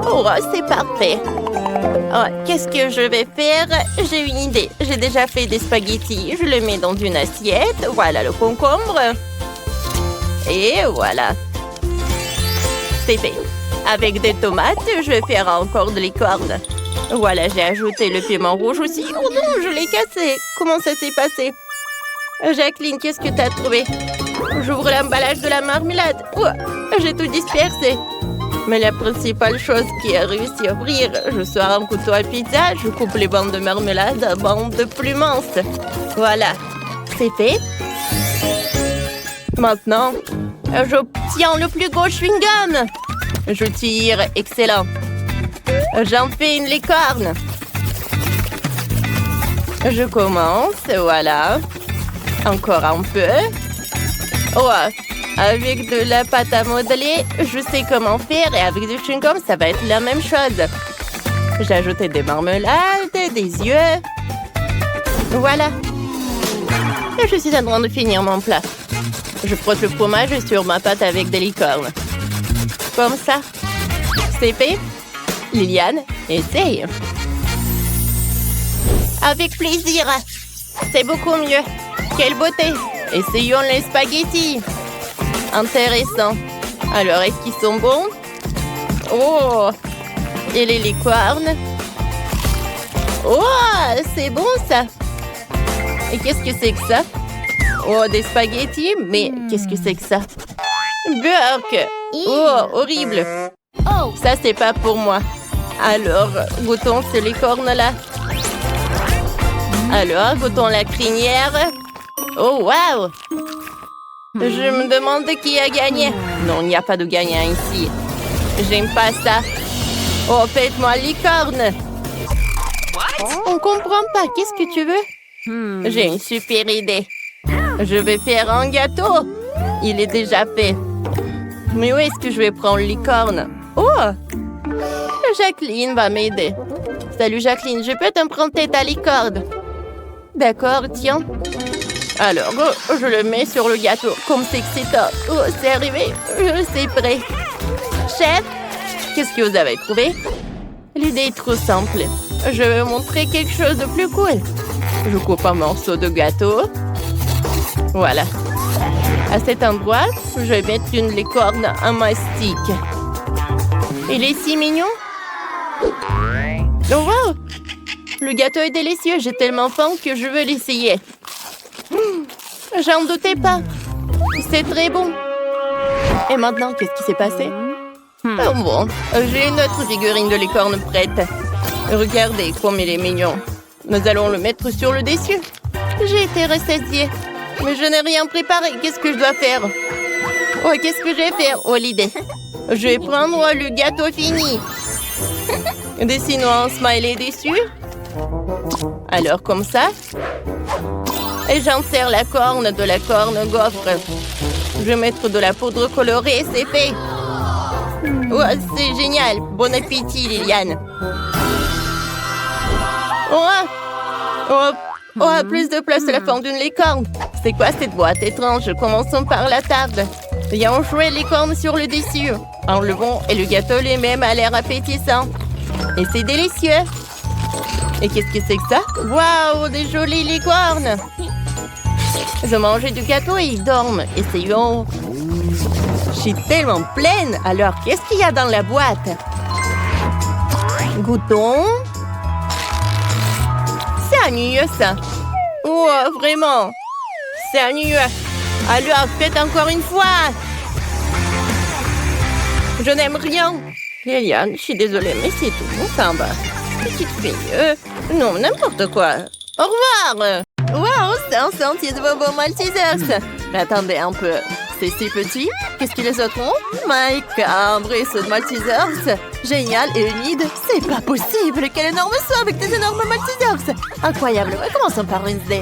Oh, c'est parfait. Oh, qu'est-ce que je vais faire? J'ai une idée. J'ai déjà fait des spaghettis. Je les mets dans une assiette. Voilà le concombre. Et voilà. C'est fait. Avec des tomates, je vais faire encore de licorne. Voilà, j'ai ajouté le piment rouge aussi. Oh non, je l'ai cassé. Comment ça s'est passé? Jacqueline, qu'est-ce que t'as trouvé? J'ouvre l'emballage de la marmelade. Oh, j'ai tout dispersé. Mais la principale chose qui a réussi à ouvrir, je sors un couteau à pizza, je coupe les bandes de marmelade à bandes plus minces. Voilà, c'est fait. Maintenant, j'obtiens le plus gros chewing-gum. Je tire, excellent. J'en fais une licorne. Je commence, voilà. Encore un peu. Oh, avec de la pâte à modeler, je sais comment faire et avec du chewing-gum, ça va être la même chose. J'ai ajouté des marmelades, des yeux. Voilà. Et je suis en train de finir mon plat. Je frotte le fromage sur ma pâte avec des licornes. Comme ça. C'est fait. Liliane, essaye. Avec plaisir. C'est beaucoup mieux. Quelle beauté. Essayons les spaghettis. Intéressant. Alors, est-ce qu'ils sont bons? Oh! Et les licornes? Oh! C'est bon, ça! Et qu'est-ce que c'est que ça? Oh, des spaghettis? Mais qu'est-ce que c'est que ça? Burk! Oh, horrible! Ça, c'est pas pour moi. Alors, goûtons ces licornes-là. Alors, goûtons la crinière. Oh, wow! Je me demande qui a gagné. Non, il n'y a pas de gagnant ici. J'aime pas ça. Oh, faites-moi licorne. On comprend pas. Qu'est-ce que tu veux? J'ai une super idée. Je vais faire un gâteau. Il est déjà fait. Mais où est-ce que je vais prendre licorne? Oh! Jacqueline va m'aider. Salut Jacqueline, je peux t'emprunter ta licorne? D'accord, tiens. Alors, je le mets sur le gâteau. Comme c'est excitant. Oh, c'est arrivé. Je suis prêt. Chef, qu'est-ce que vous avez trouvé? L'idée est trop simple. Je vais vous montrer quelque chose de plus cool. Je coupe un morceau de gâteau. Voilà. À cet endroit, je vais mettre une licorne en mastic. Il est si mignon. Oh wow! Le gâteau est délicieux. J'ai tellement faim que je veux l'essayer. J'en doutais pas. C'est très bon. Et maintenant, qu'est-ce qui s'est passé? Oh bon, j'ai une autre figurine de licorne prête. Regardez comme il est mignon. Nous allons le mettre sur le dessus. J'ai été rassasiée. Mais je n'ai rien préparé. Qu'est-ce que je dois faire? Oh, qu'est-ce que je vais faire? Oh, l'idée. Je vais prendre le gâteau fini. Dessinons un smiley dessus. Alors, comme ça. Et j'insère la corne de la corne gaufre. Je vais mettre de la poudre colorée, c'est fait. Oh, c'est génial. Bon appétit, Liliane. Oh, plus de place à la forme d'une licorne. C'est quoi cette boîte étrange? Commençons par la table. Il y a un chouette licorne sur le dessus. Enlevons et le gâteau lui-même a l'air appétissant. Et c'est délicieux. Et qu'est-ce que c'est que ça? Waouh, des jolies licornes. Ils ont mangé du gâteau et ils dorment. Essayons. Je suis tellement pleine. Alors, qu'est-ce qu'il y a dans la boîte? Goûtons. C'est ennuyeux, ça. Oh, vraiment. C'est ennuyeux. Alors, faites encore une fois. Je n'aime rien. Liliane, je suis désolée, mais c'est tout. Enfin, bah, petite fille. Non, n'importe quoi. Au revoir. Waouh, c'est un sentier de bonbons Maltesers. Mais attendez un peu. C'est si petit. Qu'est-ce que les autres ont? My God, et de Maltesers. Génial et humide. C'est pas possible. Quel énorme saut avec des énormes Maltesers. Incroyable. Commençons par Wednesday.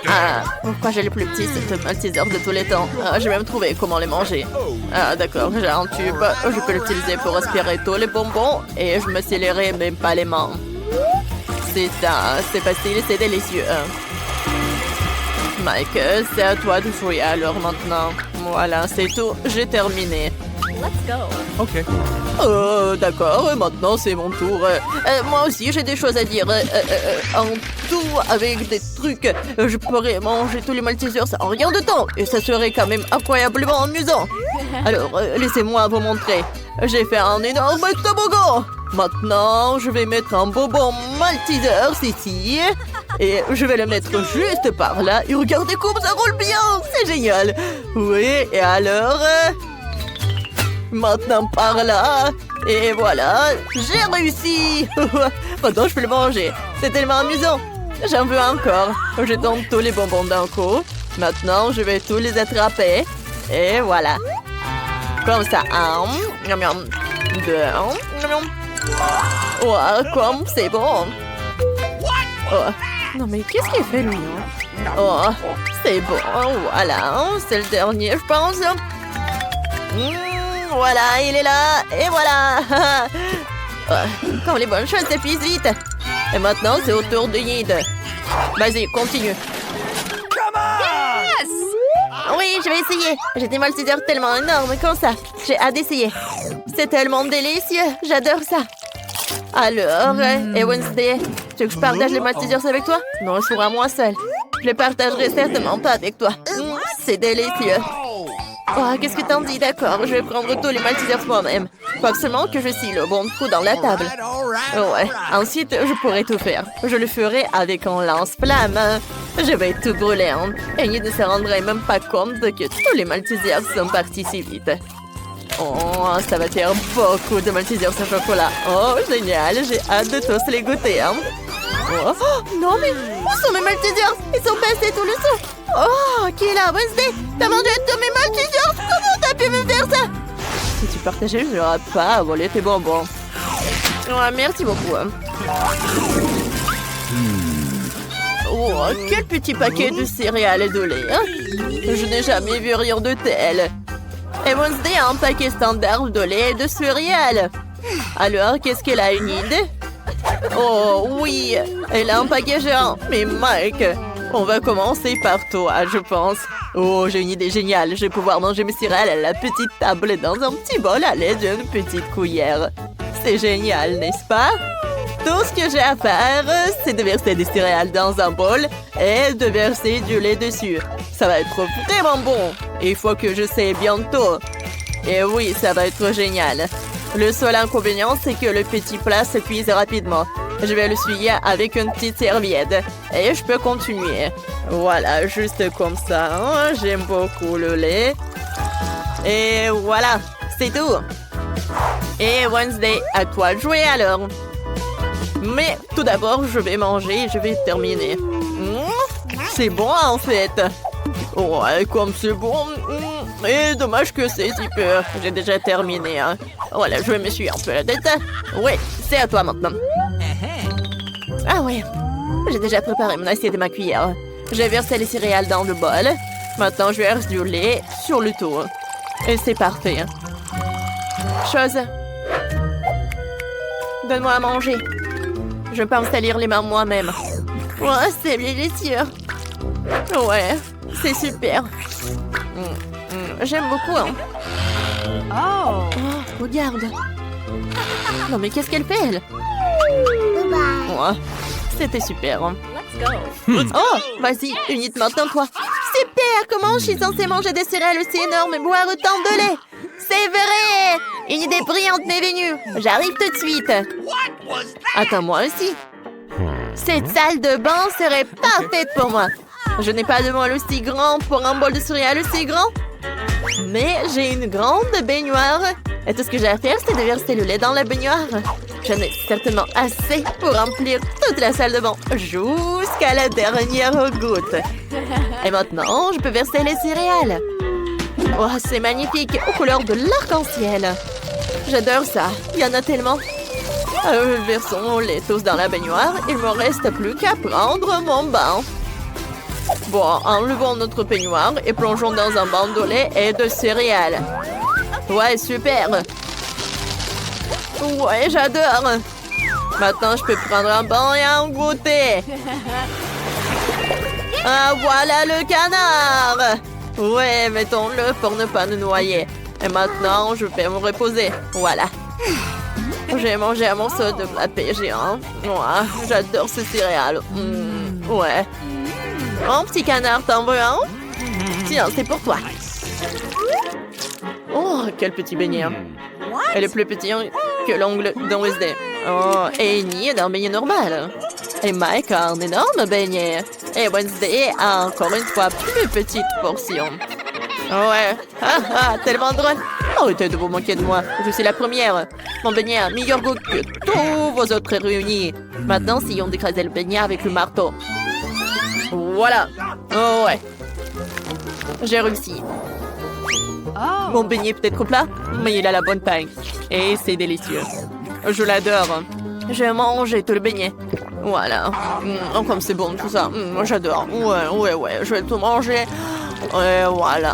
Ah, pourquoi j'ai le plus petit, cette Maltesers de tous les temps? Ah, j'ai même trouvé comment les manger. Ah, d'accord, j'ai un tube. Je peux l'utiliser pour aspirer tous les bonbons et je me scelerai même pas les mains. C'est ça, c'est facile, c'est délicieux. Mike, c'est à toi de jouer alors maintenant. Voilà, c'est tout, j'ai terminé. Let's go. Okay. D'accord, maintenant c'est mon tour. Moi aussi j'ai des choses à dire. En tout, avec des trucs, je pourrais manger tous les Maltesers en rien de temps. Et ça serait quand même incroyablement amusant. Alors, laissez-moi vous montrer. J'ai fait un énorme toboggan. Maintenant, je vais mettre un bonbon Maltesers ici. Et je vais le mettre juste par là. Et regardez comme ça roule bien. C'est génial. Oui, et alors... maintenant par là. Et voilà, j'ai réussi. Maintenant, je peux le manger. C'est tellement amusant. J'en veux encore. Je tombe tous les bonbons d'un coup. Maintenant, je vais tous les attraper. Et voilà. Comme ça. Un. Miam, miam. Deux. Miam, miam. Oh, comme c'est bon. Oh. Non, mais qu'est-ce qu'il fait, lui? Oh, c'est bon. Voilà. C'est le dernier, je pense. Voilà, il est là. Et voilà. Comme les bonnes choses s'épuisent vite. Et maintenant, c'est au tour de Yid. Vas-y, continue. Yes! Oui, je vais essayer. J'ai des Maltesers tellement énormes comme ça. J'ai hâte d'essayer. C'est tellement délicieux. J'adore ça. Alors, et Wednesday, tu veux que je partage les Maltesers avec toi? Non, je serai moi seule. Je les partagerai certainement pas avec toi. C'est délicieux. Oh, qu'est-ce que t'en dis? D'accord, je vais prendre tous les Maltesers moi-même. Faut absolument que je scie le bon coup dans la table. Ouais, ensuite, je pourrai tout faire. Je le ferai avec un lance-flamme. Je vais tout brûler. Hein. Et il ne se rendrait même pas compte que tous les Maltesers sont partis si vite. Oh, ça va faire beaucoup de Maltesers au chocolat. Oh, génial, j'ai hâte de tous les goûter. Hein. Oh, non, mais où sont mes Maltesers? Ils sont passés tout le saut. Oh, qui est là? Wednesday, t'as mangé tous mes Maltesers? Comment t'as pu me faire ça? Si tu partageais, je n'aurais pas à voler tes bonbons. Oh, merci beaucoup. Oh, quel petit paquet de céréales et de lait. Hein? Je n'ai jamais vu rien de tel. Et Wednesday a un paquet standard de lait et de céréales. Alors, qu'est-ce qu'elle a, une idée? Oh, oui, elle a un paquet géant. Mais Mike, on va commencer par toi, je pense. Oh, j'ai une idée géniale. Je vais pouvoir manger mes céréales à la petite table dans un petit bol à l'aide d'une petite cuillère. C'est génial, n'est-ce pas? Tout ce que j'ai à faire, c'est de verser des céréales dans un bol et de verser du lait dessus. Ça va être vraiment bon. Il faut que je sais bientôt. Et oui, ça va être génial. Le seul inconvénient, c'est que le petit plat se cuise rapidement. Je vais le l'essuyer avec une petite serviette. Et je peux continuer. Voilà, juste comme ça. J'aime beaucoup le lait. Et voilà, c'est tout. Et Wednesday, à toi de jouer alors. Mais tout d'abord, je vais manger et je vais terminer. C'est bon en fait. Ouais, comme c'est bon. Et dommage que c'est si peu. J'ai déjà terminé. Hein. Voilà, je me suis un peu la tête. Ouais, c'est à toi maintenant. Ah ouais, j'ai déjà préparé mon assiette et ma cuillère. J'ai versé les céréales dans le bol. Maintenant, je verse du lait sur le tout. Et c'est parfait. Chose. Donne-moi à manger. Je peux me salir les mains moi-même. Ouais, c'est délicieux. Ouais, c'est super. J'aime beaucoup. Hein. Oh, regarde. Non, mais qu'est-ce qu'elle fait, elle? Ouais, c'était super. Hein. Oh, vas-y, unite maintenant, toi. Super, comment je suis censée manger des céréales aussi énormes et boire autant de lait? C'est vrai! Une idée brillante m'est venue. J'arrive tout de suite. Attends, moi aussi. Cette salle de bain serait parfaite pour moi. Je n'ai pas de bol aussi grand pour un bol de céréales aussi grand. Mais j'ai une grande baignoire. Et tout ce que j'ai à faire, c'est de verser le lait dans la baignoire. J'en ai certainement assez pour remplir toute la salle de bain jusqu'à la dernière goutte. Et maintenant, je peux verser les céréales. Oh, c'est magnifique, aux couleurs de l'arc-en-ciel. J'adore ça, il y en a tellement. Versons les tous dans la baignoire. Il me reste plus qu'à prendre mon bain. Bon, enlevons notre baignoire et plongeons dans un bain de lait et de céréales. Ouais, super. Ouais, j'adore. Maintenant, je peux prendre un bain et un goûter. Ah, voilà le canard. Ouais, mettons-le pour ne pas nous noyer. Et maintenant, je vais me reposer. Voilà. J'ai mangé un morceau de pâté géant. Ouais, j'adore ce céréales. Ouais. Oh, petit canard, t'en veux un? Tiens, c'est pour toi. Oh, quel petit beignet. Elle est plus petit que l'ongle de Wednesday. Oh, et Amy est un beignet normal. Et Mike a un énorme beignet. Et Wednesday a encore une fois plus petite portion. Ouais, tellement drôle. Arrêtez de vous moquer de moi. Je suis la première. Mon beignet a meilleur goût que tous vos autres réunis. Maintenant, essayons d'écraser le beignet avec le marteau. Voilà. Oh ouais. J'ai réussi. Mon beignet peut être plat, mais il a la bonne taille. Et c'est délicieux. Je l'adore. Je vais manger tout le beignet. Voilà. Oh, comme c'est bon tout ça. J'adore. Ouais. Je vais tout manger. Et voilà.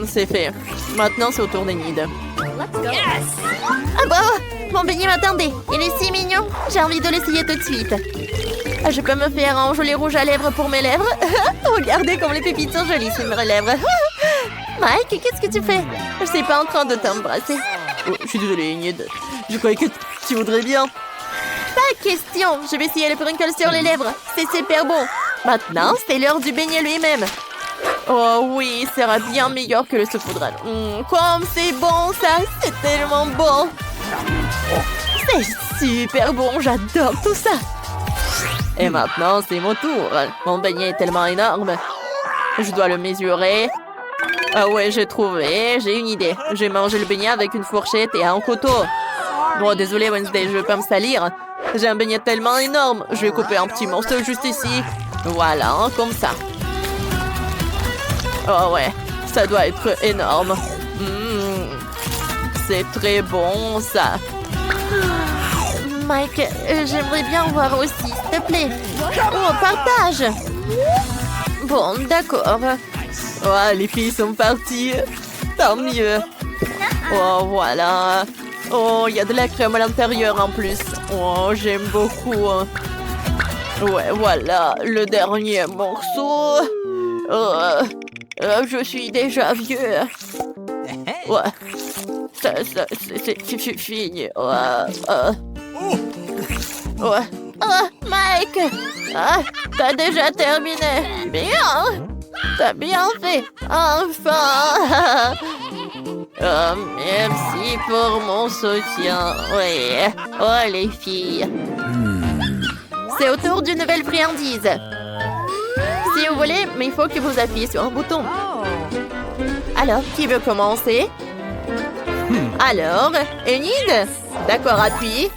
C'est fait. Maintenant, c'est au tour d'Enid. Ah bah, mon beignet m'attendait. Il est si mignon. J'ai envie de l'essayer tout de suite. Je peux me faire un joli rouge à lèvres pour mes lèvres. Regardez comme les pépites sont jolies sur mes lèvres. Mike, qu'est-ce que tu fais? Je suis pas en train de t'embrasser. Oh, je suis désolée, Enid. Je croyais que tu voudrais bien. Pas question. Je vais essayer le sprinkle sur les lèvres. C'est super bon. Maintenant, c'est l'heure du beignet lui-même. Oh oui, ça sera bien meilleur que le saupoudrage. Comme c'est bon ça. C'est tellement bon. C'est super bon. J'adore tout ça. Et maintenant, c'est mon tour. Mon beignet est tellement énorme. Je dois le mesurer. Ah ouais, j'ai trouvé. J'ai une idée. Je vais manger le beignet avec une fourchette et un couteau. Bon, désolé Wednesday, je vais pas me salir. J'ai un beignet tellement énorme. Je vais couper un petit morceau juste ici. Voilà, comme ça. Oh ouais, ça doit être énorme. C'est très bon, ça. Mike, j'aimerais bien voir aussi, s'il te plaît. Oh, partage. Bon, d'accord. Oh, les filles sont parties. Tant mieux. Oh, voilà. Oh, il y a de la crème à l'intérieur en plus. Oh, j'aime beaucoup. Ouais, voilà, le dernier morceau. Je suis déjà vieux. Ouais. C'est fini. Ouais. Oh, Mike! Ah, t'as déjà terminé. Bien! T'as bien fait. Enfin! Oh, merci pour mon soutien. Oui. Oh, les filles. C'est au tour d'une nouvelle friandise. Si vous voulez, mais il faut que vous appuyez sur un bouton. Alors, qui veut commencer? Alors, Enid? D'accord, appuie.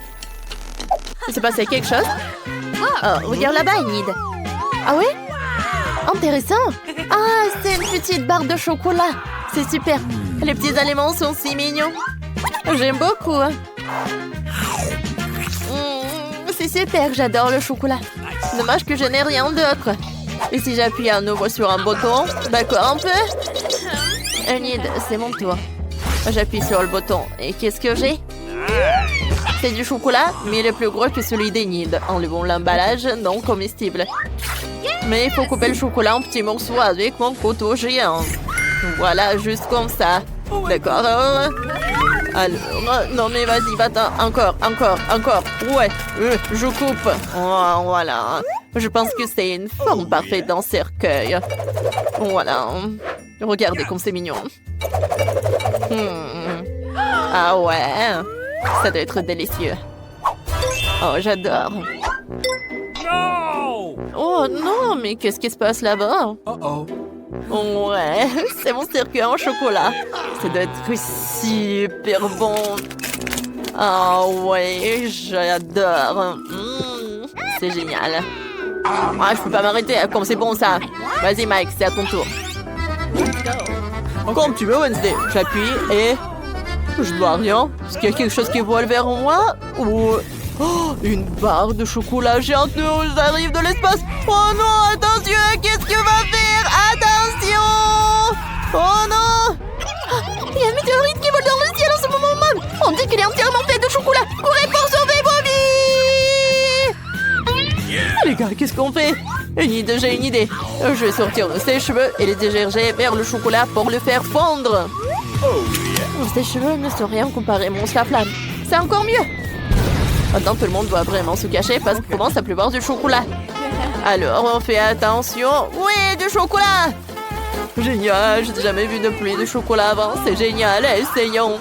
Il s'est passé quelque chose? Oh, regarde là-bas, Enid. Ah oui? Intéressant. Ah, c'est une petite barre de chocolat. C'est super. Les petits aliments sont si mignons. J'aime beaucoup. C'est super, j'adore le chocolat. Dommage que je n'ai rien d'autre. Et si j'appuie à nouveau sur un bouton? D'accord, un peu? Enid, c'est mon tour. J'appuie sur le bouton. Et qu'est-ce que j'ai? C'est du chocolat, mais il est plus gros que celui d'Enid. Enlevons l'emballage non comestible. Mais il faut couper le chocolat en petits morceaux avec mon couteau géant. Voilà, juste comme ça. D'accord. Alors, non mais vas-y, va-t'en. Encore. Ouais, je coupe. Oh, voilà. Je pense que c'est une forme parfaite d'un cercueil. Voilà. Regardez comme c'est mignon. Ah ouais. Ça doit être délicieux. Oh, j'adore. Oh non, mais qu'est-ce qui se passe là-bas? Ouais, c'est mon cercueil en chocolat. Ça doit être super bon. Ah ouais, j'adore. C'est génial. Ah, je peux pas m'arrêter, comme c'est bon ça. Vas-y Mike, c'est à ton tour. Comme tu veux Wednesday. J'appuie et... Je dois rien. Est-ce qu'il y a quelque chose qui vole vers moi? Ou... Oh, une barre de chocolat géante nous arrive de l'espace. Oh non, attention, qu'est-ce que va faire? Attention! Oh non! Il y a un météorite qui vole dans le ciel en ce moment même. On dit qu'il est entièrement fait de chocolat. Courez pour sauver vos vies! Les gars, qu'est-ce qu'on fait? J'ai une idée. Je vais sortir de ses cheveux et les diriger vers le chocolat pour le faire fondre. Ces cheveux ne sont rien comparé à mon flamme. C'est encore mieux. Maintenant, tout le monde doit vraiment se cacher parce qu'il commence à pleuvoir du chocolat. Alors, on fait attention. Oui, du chocolat! Génial, j'ai jamais vu de pluie de chocolat avant. C'est génial, essayons.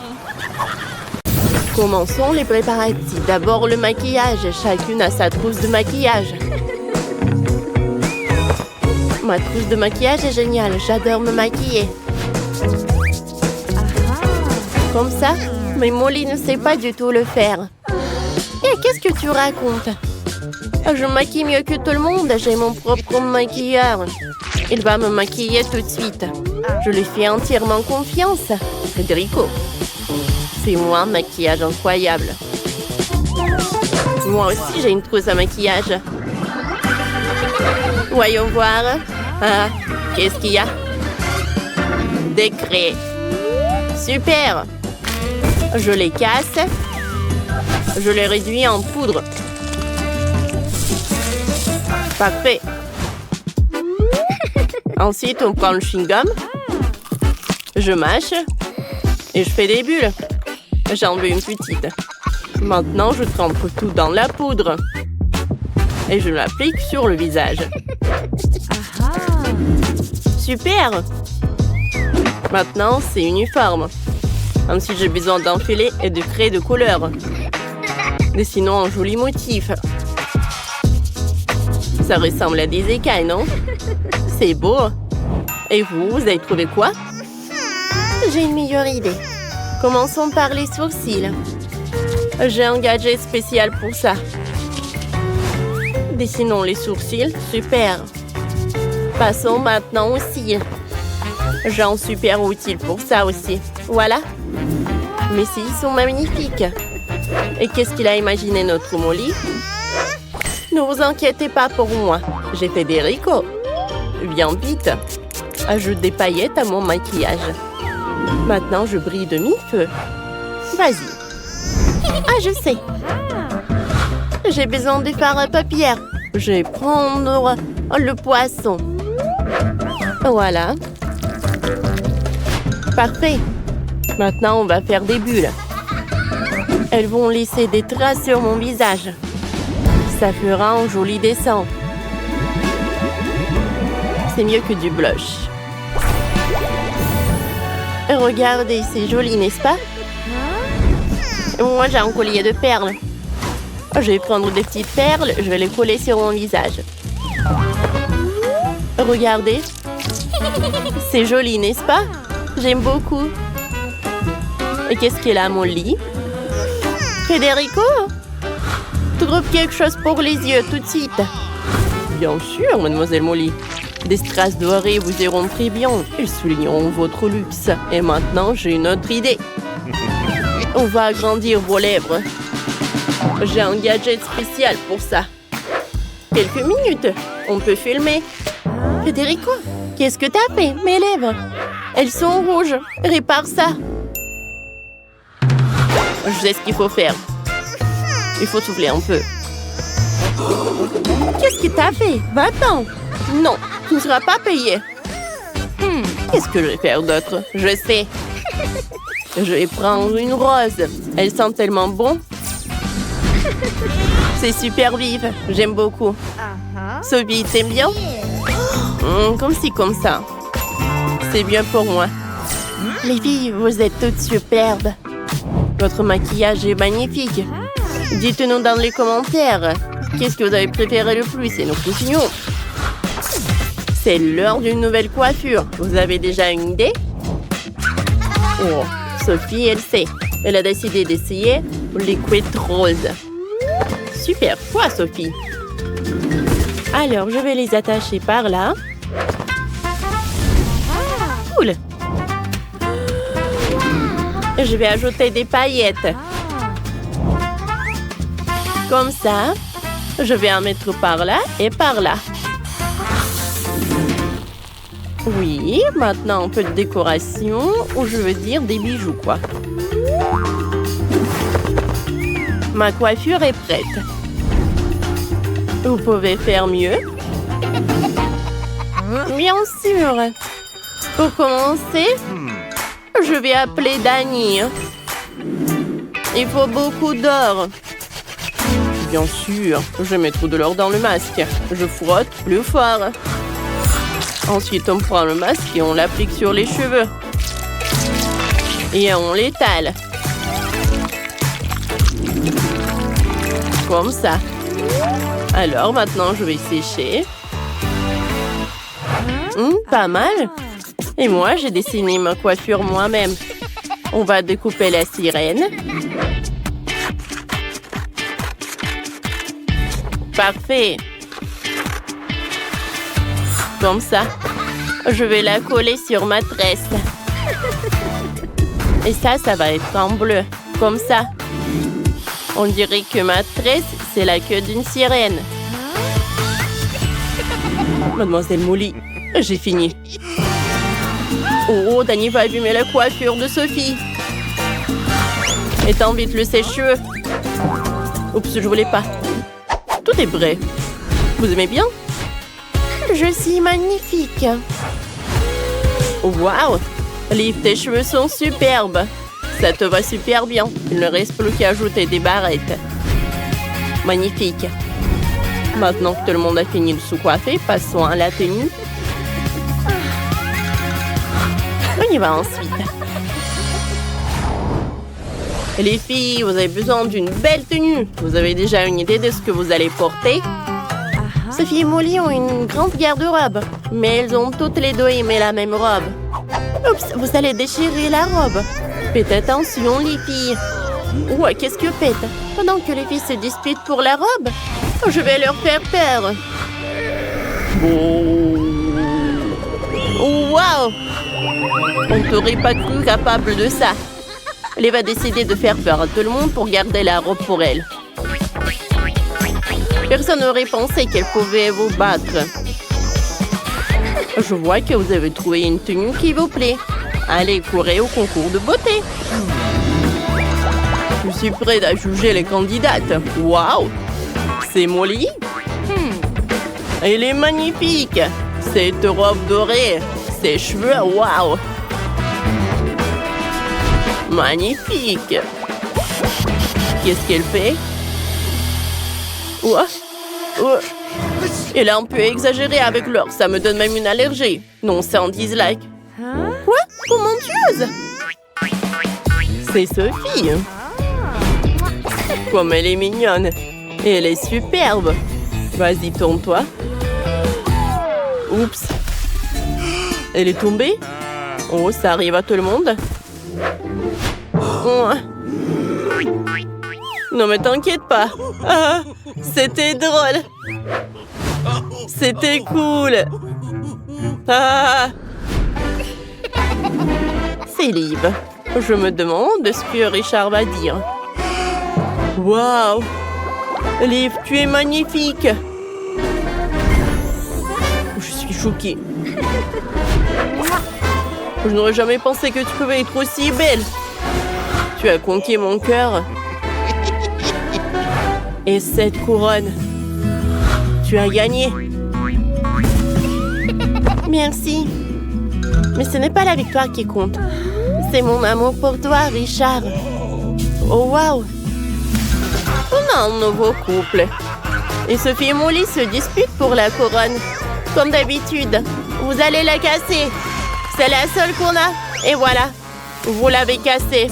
Commençons les préparatifs. D'abord, le maquillage. Chacune a sa trousse de maquillage. Ma trousse de maquillage est géniale. J'adore me maquiller. Comme ça, mais Molly ne sait pas du tout le faire. Et qu'est-ce que tu racontes? Je maquille mieux que tout le monde. J'ai mon propre maquilleur. Il va me maquiller tout de suite. Je lui fais entièrement confiance. Federico. C'est moi un maquillage incroyable. Moi aussi, j'ai une trousse à maquillage. Voyons voir. Ah, qu'est-ce qu'il y a? Des craies. Super. Je les casse. Je les réduis en poudre. Parfait. Ensuite, on prend le chewing-gum. Je mâche. Et je fais des bulles. J'en veux une petite. Maintenant, je trempe tout dans la poudre. Et je l'applique sur le visage. Super! Maintenant, c'est uniforme. Ensuite, j'ai besoin d'un filet et de craies de couleur. Dessinons un joli motif. Ça ressemble à des écailles, non? C'est beau. Et vous avez trouvé quoi? J'ai une meilleure idée. Commençons par les sourcils. J'ai un gadget spécial pour ça. Dessinons les sourcils. Super. Passons maintenant aux cils. J'ai un super outil pour ça aussi. Voilà. Mes cils sont magnifiques. Et qu'est-ce qu'il a imaginé notre Molly? Ne vous inquiétez pas pour moi. J'ai fait des ricots. Viens vite. Ajoute des paillettes à mon maquillage. Maintenant, je brille de mille feux. Vas-y. Ah, je sais. J'ai besoin de fard à paupières. Je vais prendre le poisson. Voilà. Parfait. Maintenant, on va faire des bulles. Elles vont laisser des traces sur mon visage. Ça fera un joli dessin. C'est mieux que du blush. Regardez, c'est joli, n'est-ce pas? Moi, j'ai un collier de perles. Je vais prendre des petites perles, je vais les coller sur mon visage. Regardez. C'est joli, n'est-ce pas? J'aime beaucoup. Et qu'est-ce qu'il a à mon lit? Federico? Trouve quelque chose pour les yeux, tout de suite. Bien sûr, mademoiselle Molly. Des strass dorés vous iront très bien. Ils souligneront votre luxe. Et maintenant, j'ai une autre idée. On va agrandir vos lèvres. J'ai un gadget spécial pour ça. Quelques minutes, on peut filmer. Federico, qu'est-ce que t'as fait? Mes lèvres, elles sont rouges. Répare ça. Je sais ce qu'il faut faire. Il faut souffler un peu. Qu'est-ce que t'as fait? Va-t'en. Non, tu ne seras pas payé. Qu'est-ce que je vais faire d'autre? Je sais. Je vais prendre une rose. Elle sent tellement bon. C'est super vive. J'aime beaucoup. Sophie, t'aimes bien? Comme ci, comme ça. C'est bien pour moi. Les filles, vous êtes toutes superbes. Votre maquillage est magnifique. Dites-nous dans les commentaires. Qu'est-ce que vous avez préféré le plus et nous continuons. C'est l'heure d'une nouvelle coiffure. Vous avez déjà une idée? Oh, Sophie, elle sait. Elle a décidé d'essayer Liquid Rose. Super, quoi, Sophie? Alors, je vais les attacher par là. Cool. Je vais ajouter des paillettes. Comme ça. Je vais en mettre par là et par là. Oui, maintenant un peu de décoration, ou je veux dire des bijoux, quoi. Ma coiffure est prête. Vous pouvez faire mieux? Bien sûr. Pour commencer, je vais appeler Dani. Il faut beaucoup d'or. Bien sûr, je mets trop de l'or dans le masque. Je frotte plus fort. Ensuite, on prend le masque et on l'applique sur les cheveux. Et on l'étale. Comme ça. Alors, maintenant, je vais sécher. Pas mal. Et moi, j'ai dessiné ma coiffure moi-même. On va découper la sirène. Parfait. Comme ça. Je vais la coller sur ma tresse. Et ça va être en bleu. Comme ça. On dirait que ma tresse, c'est la queue d'une sirène. Mademoiselle Molly, j'ai fini. Oh, Dani va abîmer la coiffure de Sophie. Étends vite le sèche-cheveux. Oups, je voulais pas. Tout est prêt. Vous aimez bien? Je suis magnifique. Waouh! Liv, tes cheveux sont superbes. Ça te va super bien. Il ne reste plus qu'à ajouter des barrettes. Magnifique. Maintenant que tout le monde a fini de se coiffer, passons à la tenue. On y va ensuite. Les filles, vous avez besoin d'une belle tenue. Vous avez déjà une idée de ce que vous allez porter? Sophie et Molly ont une grande garde-robe, mais elles ont toutes les deux aimé la même robe. Oups, vous allez déchirer la robe. Faites attention, les filles. Ouais, qu'est-ce que faites? Pendant que les filles se disputent pour la robe, je vais leur faire peur. Waouh! On ne t'aurait pas cru capable de ça. Elle va décider de faire peur à tout le monde pour garder la robe pour elle. Personne n'aurait pensé qu'elle pouvait vous battre. Je vois que vous avez trouvé une tenue qui vous plaît. Allez, courez au concours de beauté. Je suis prête à juger les candidates. Waouh! C'est Molly? Elle est magnifique. Cette robe dorée, ses cheveux, waouh! Magnifique. Qu'est-ce qu'elle fait? Ouah, Il a un peu exagéré avec l'or, ça me donne même une allergie. Non, c'est un dislike. Quoi? Oh mon Dieu! C'est Sophie. Comme elle est mignonne. Et elle est superbe. Vas-y, tourne-toi. Oups. Elle est tombée? Oh, ça arrive à tout le monde. Oh. Non, mais t'inquiète pas. Ah, c'était drôle. C'était cool. Ah. C'est Liv. Je me demande ce que Richard va dire. Waouh! Liv, tu es magnifique. Je suis choquée. Je n'aurais jamais pensé que tu pouvais être aussi belle. Tu as conquis mon cœur. Et cette couronne, tu as gagné. Merci. Mais ce n'est pas la victoire qui compte. C'est mon amour pour toi, Richard. Oh, waouh! On a un nouveau couple. Et Sophie et Molly se disputent pour la couronne. Comme d'habitude, vous allez la casser. C'est la seule qu'on a. Et voilà, vous l'avez cassée.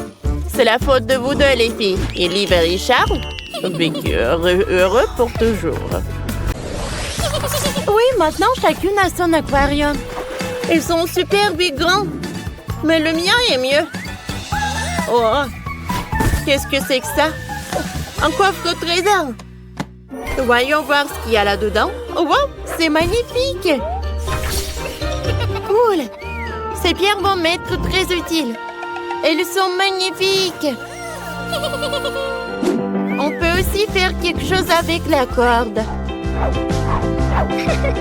C'est la faute de vous deux, les filles. Et Liv et Richard, heureux pour toujours. Oui, maintenant, chacune a son aquarium. Ils sont super big grands. Mais le mien est mieux. Oh, qu'est-ce que c'est que ça? Un coffre au trésor. Voyons voir ce qu'il y a là-dedans. Oh, wow, c'est magnifique. Cool. Ces pierres vont m'être très utiles. Elles sont magnifiques. On peut aussi faire quelque chose avec la corde.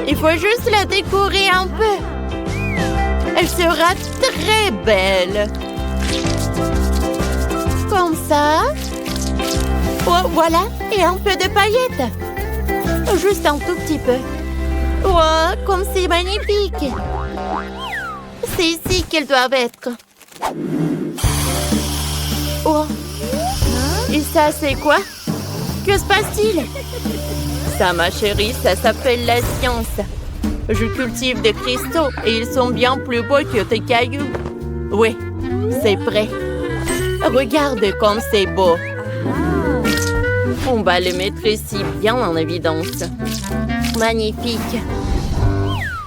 Il faut juste la décorer un peu. Elle sera très belle. Comme ça. Oh, voilà. Et un peu de paillettes. Juste un tout petit peu. Oh, comme c'est magnifique. C'est ici qu'elles doivent être. Oh. Et ça, c'est quoi? Que se passe-t-il? Ça, ma chérie, ça s'appelle la science. Je cultive des cristaux et ils sont bien plus beaux que tes cailloux. Oui, c'est prêt. Regarde comme c'est beau. On va le mettre ici bien en évidence. Magnifique.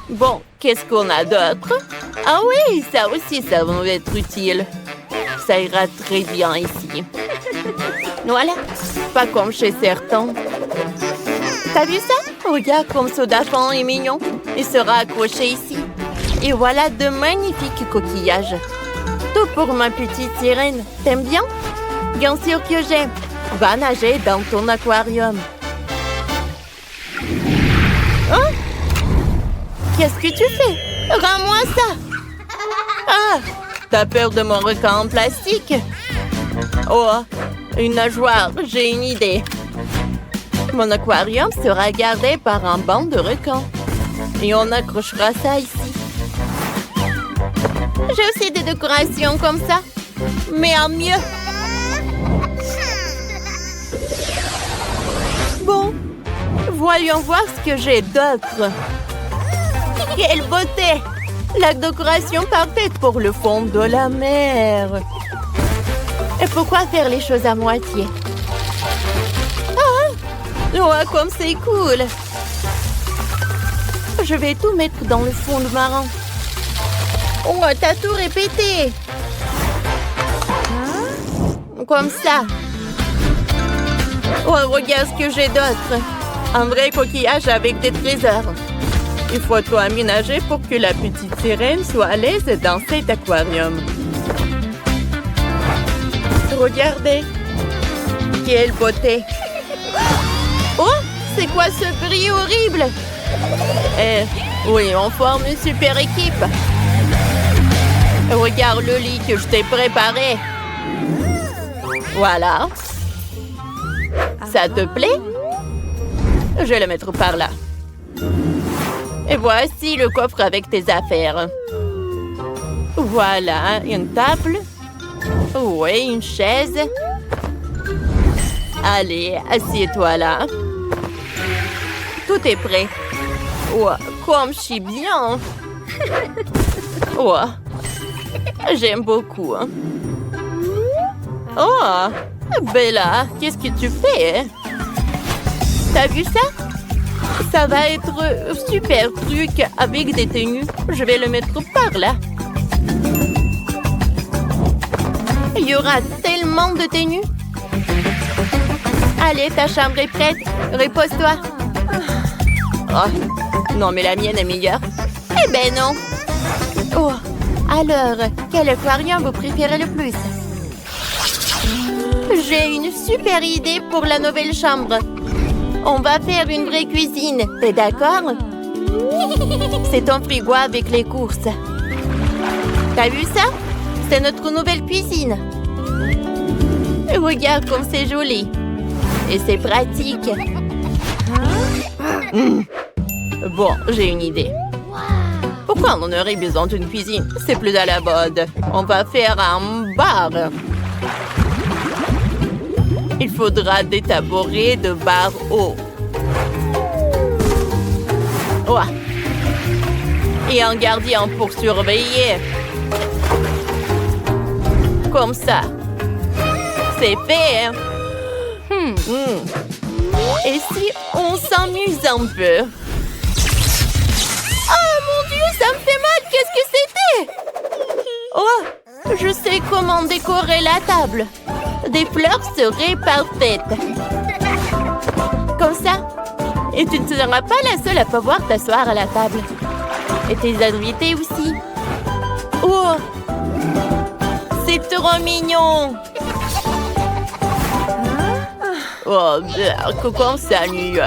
Bon, qu'est-ce qu'on a d'autre? Ah oui, ça aussi, ça va être utile. Ça ira très bien ici. Voilà, pas comme chez certains. T'as vu ça? Regarde comme ce dauphin est mignon. Il sera accroché ici. Et voilà de magnifiques coquillages. Tout pour ma petite sirène. T'aimes bien? Bien sûr que j'aime. Va nager dans ton aquarium. Hein? Qu'est-ce que tu fais? Rends-moi ça! Ah! T'as peur de mon requin en plastique? Oh, une nageoire, j'ai une idée. Mon aquarium sera gardé par un banc de requins. Et on accrochera ça ici. J'ai aussi des décorations comme ça, mais en mieux. Bon, voyons voir ce que j'ai d'autre. Quelle beauté! La décoration parfaite pour le fond de la mer. Et pourquoi faire les choses à moitié? Ah! Oh, comme c'est cool! Je vais tout mettre dans le fond de marin. Oh, t'as tout répété! Comme ça. Oh, regarde ce que j'ai d'autre. Un vrai coquillage avec des trésors. Il faut tout aménager pour que la petite sirène soit à l'aise dans cet aquarium. Regardez. Quelle beauté. Oh, c'est quoi ce bruit horrible? Oui, on forme une super équipe. Regarde le lit que je t'ai préparé. Voilà. Ça te plaît? Je vais le mettre par là. Et voici le coffre avec tes affaires. Voilà, une table. Oui, une chaise. Allez, assieds-toi là. Tout est prêt. Oh, comme je suis bien. Oh, j'aime beaucoup. Oh, Bella, qu'est-ce que tu fais? T'as vu ça? Ça va être super truc avec des tenues. Je vais le mettre par là. Il y aura tellement de tenues. Allez, ta chambre est prête. Repose-toi. Oh, non, mais la mienne est meilleure. Eh ben non. Oh, alors, quel aquarium vous préférez le plus? J'ai une super idée pour la nouvelle chambre. On va faire une vraie cuisine. T'es d'accord? C'est ton frigo avec les courses. T'as vu ça? C'est notre nouvelle cuisine. Regarde comme c'est joli. Et c'est pratique. Bon, j'ai une idée. Pourquoi on aurait besoin d'une cuisine? C'est plus à la mode. On va faire un bar. Il faudra des tabourets de bar haut. Ouais. Et un gardien pour surveiller. Comme ça. C'est fait, hein? Et si on s'amuse un peu? Oh mon Dieu, ça me fait mal! Qu'est-ce que c'était? Oh, je sais comment décorer la table. Des fleurs seraient parfaites. Comme ça. Et tu ne seras pas la seule à pouvoir t'asseoir à la table. Et tes invités aussi. Oh! C'est trop mignon! Oh, comme ça, nuit.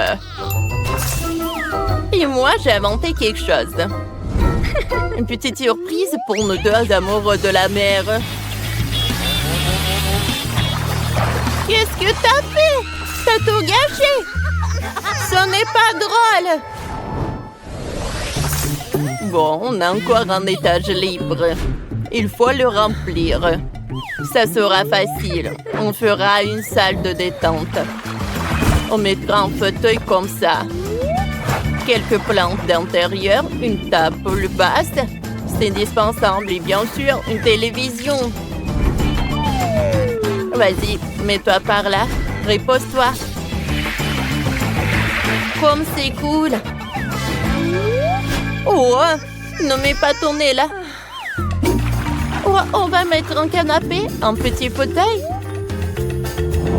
Et moi, j'ai inventé quelque chose. Une petite surprise pour nos deux amoureux de la mer. Qu'est-ce que t'as fait? T'as tout gâché! Ce n'est pas drôle! Bon, on a encore un étage libre. Il faut le remplir. Ça sera facile. On fera une salle de détente. On mettra un fauteuil comme ça. Quelques plantes d'intérieur, une table basse. C'est indispensable et bien sûr, une télévision. Vas-y, mets-toi par là. Repose-toi. Comme c'est cool. Oh, ne mets pas ton nez là. Oh, on va mettre un canapé, un petit fauteuil.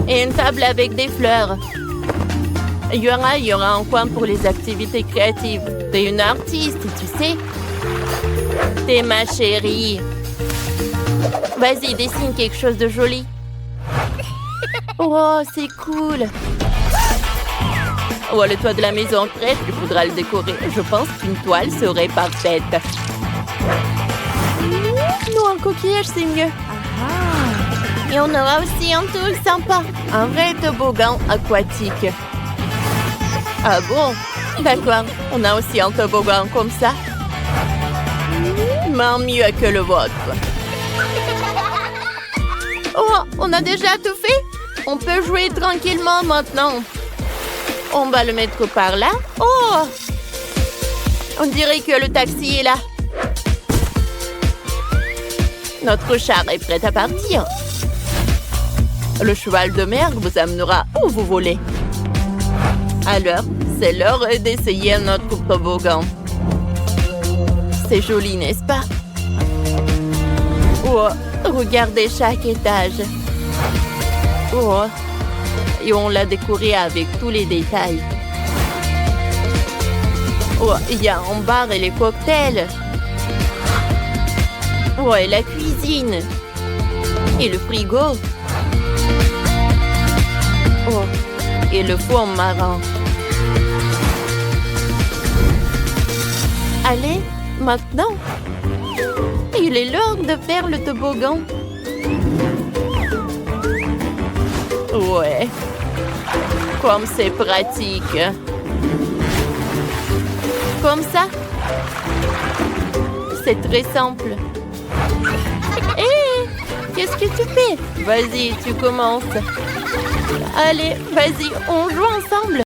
Et une table avec des fleurs. Il y aura un coin pour les activités créatives. T'es une artiste, tu sais. T'es ma chérie. Vas-y, dessine quelque chose de joli. Oh, c'est cool. Oh, le toit de la maison est prêt, il faudra le décorer. Je pense qu'une toile serait parfaite. Non, un coquillage, c'est mieux. Et on aura aussi un truc sympa. Un vrai toboggan aquatique. Ah bon? D'accord, on a aussi un toboggan comme ça. Mais mieux que le vôtre. Oh, on a déjà tout fait? On peut jouer tranquillement maintenant. On va le mettre par là. Oh! On dirait que le taxi est là. Notre char est prêt à partir. Le cheval de mer vous amènera où vous voulez. Alors, c'est l'heure d'essayer notre toboggan. C'est joli, n'est-ce pas? Oh, regardez chaque étage. Oh, et on l'a décoré avec tous les détails. Oh, il y a un bar et les cocktails. Oh, et la cuisine. Et le frigo. Oh, et le fond marin. Allez, maintenant. Il est l'heure de faire le toboggan. Ouais. Comme c'est pratique. Comme ça. C'est très simple. Hé! Qu'est-ce que tu fais? Vas-y, tu commences. Allez, vas-y, on joue ensemble.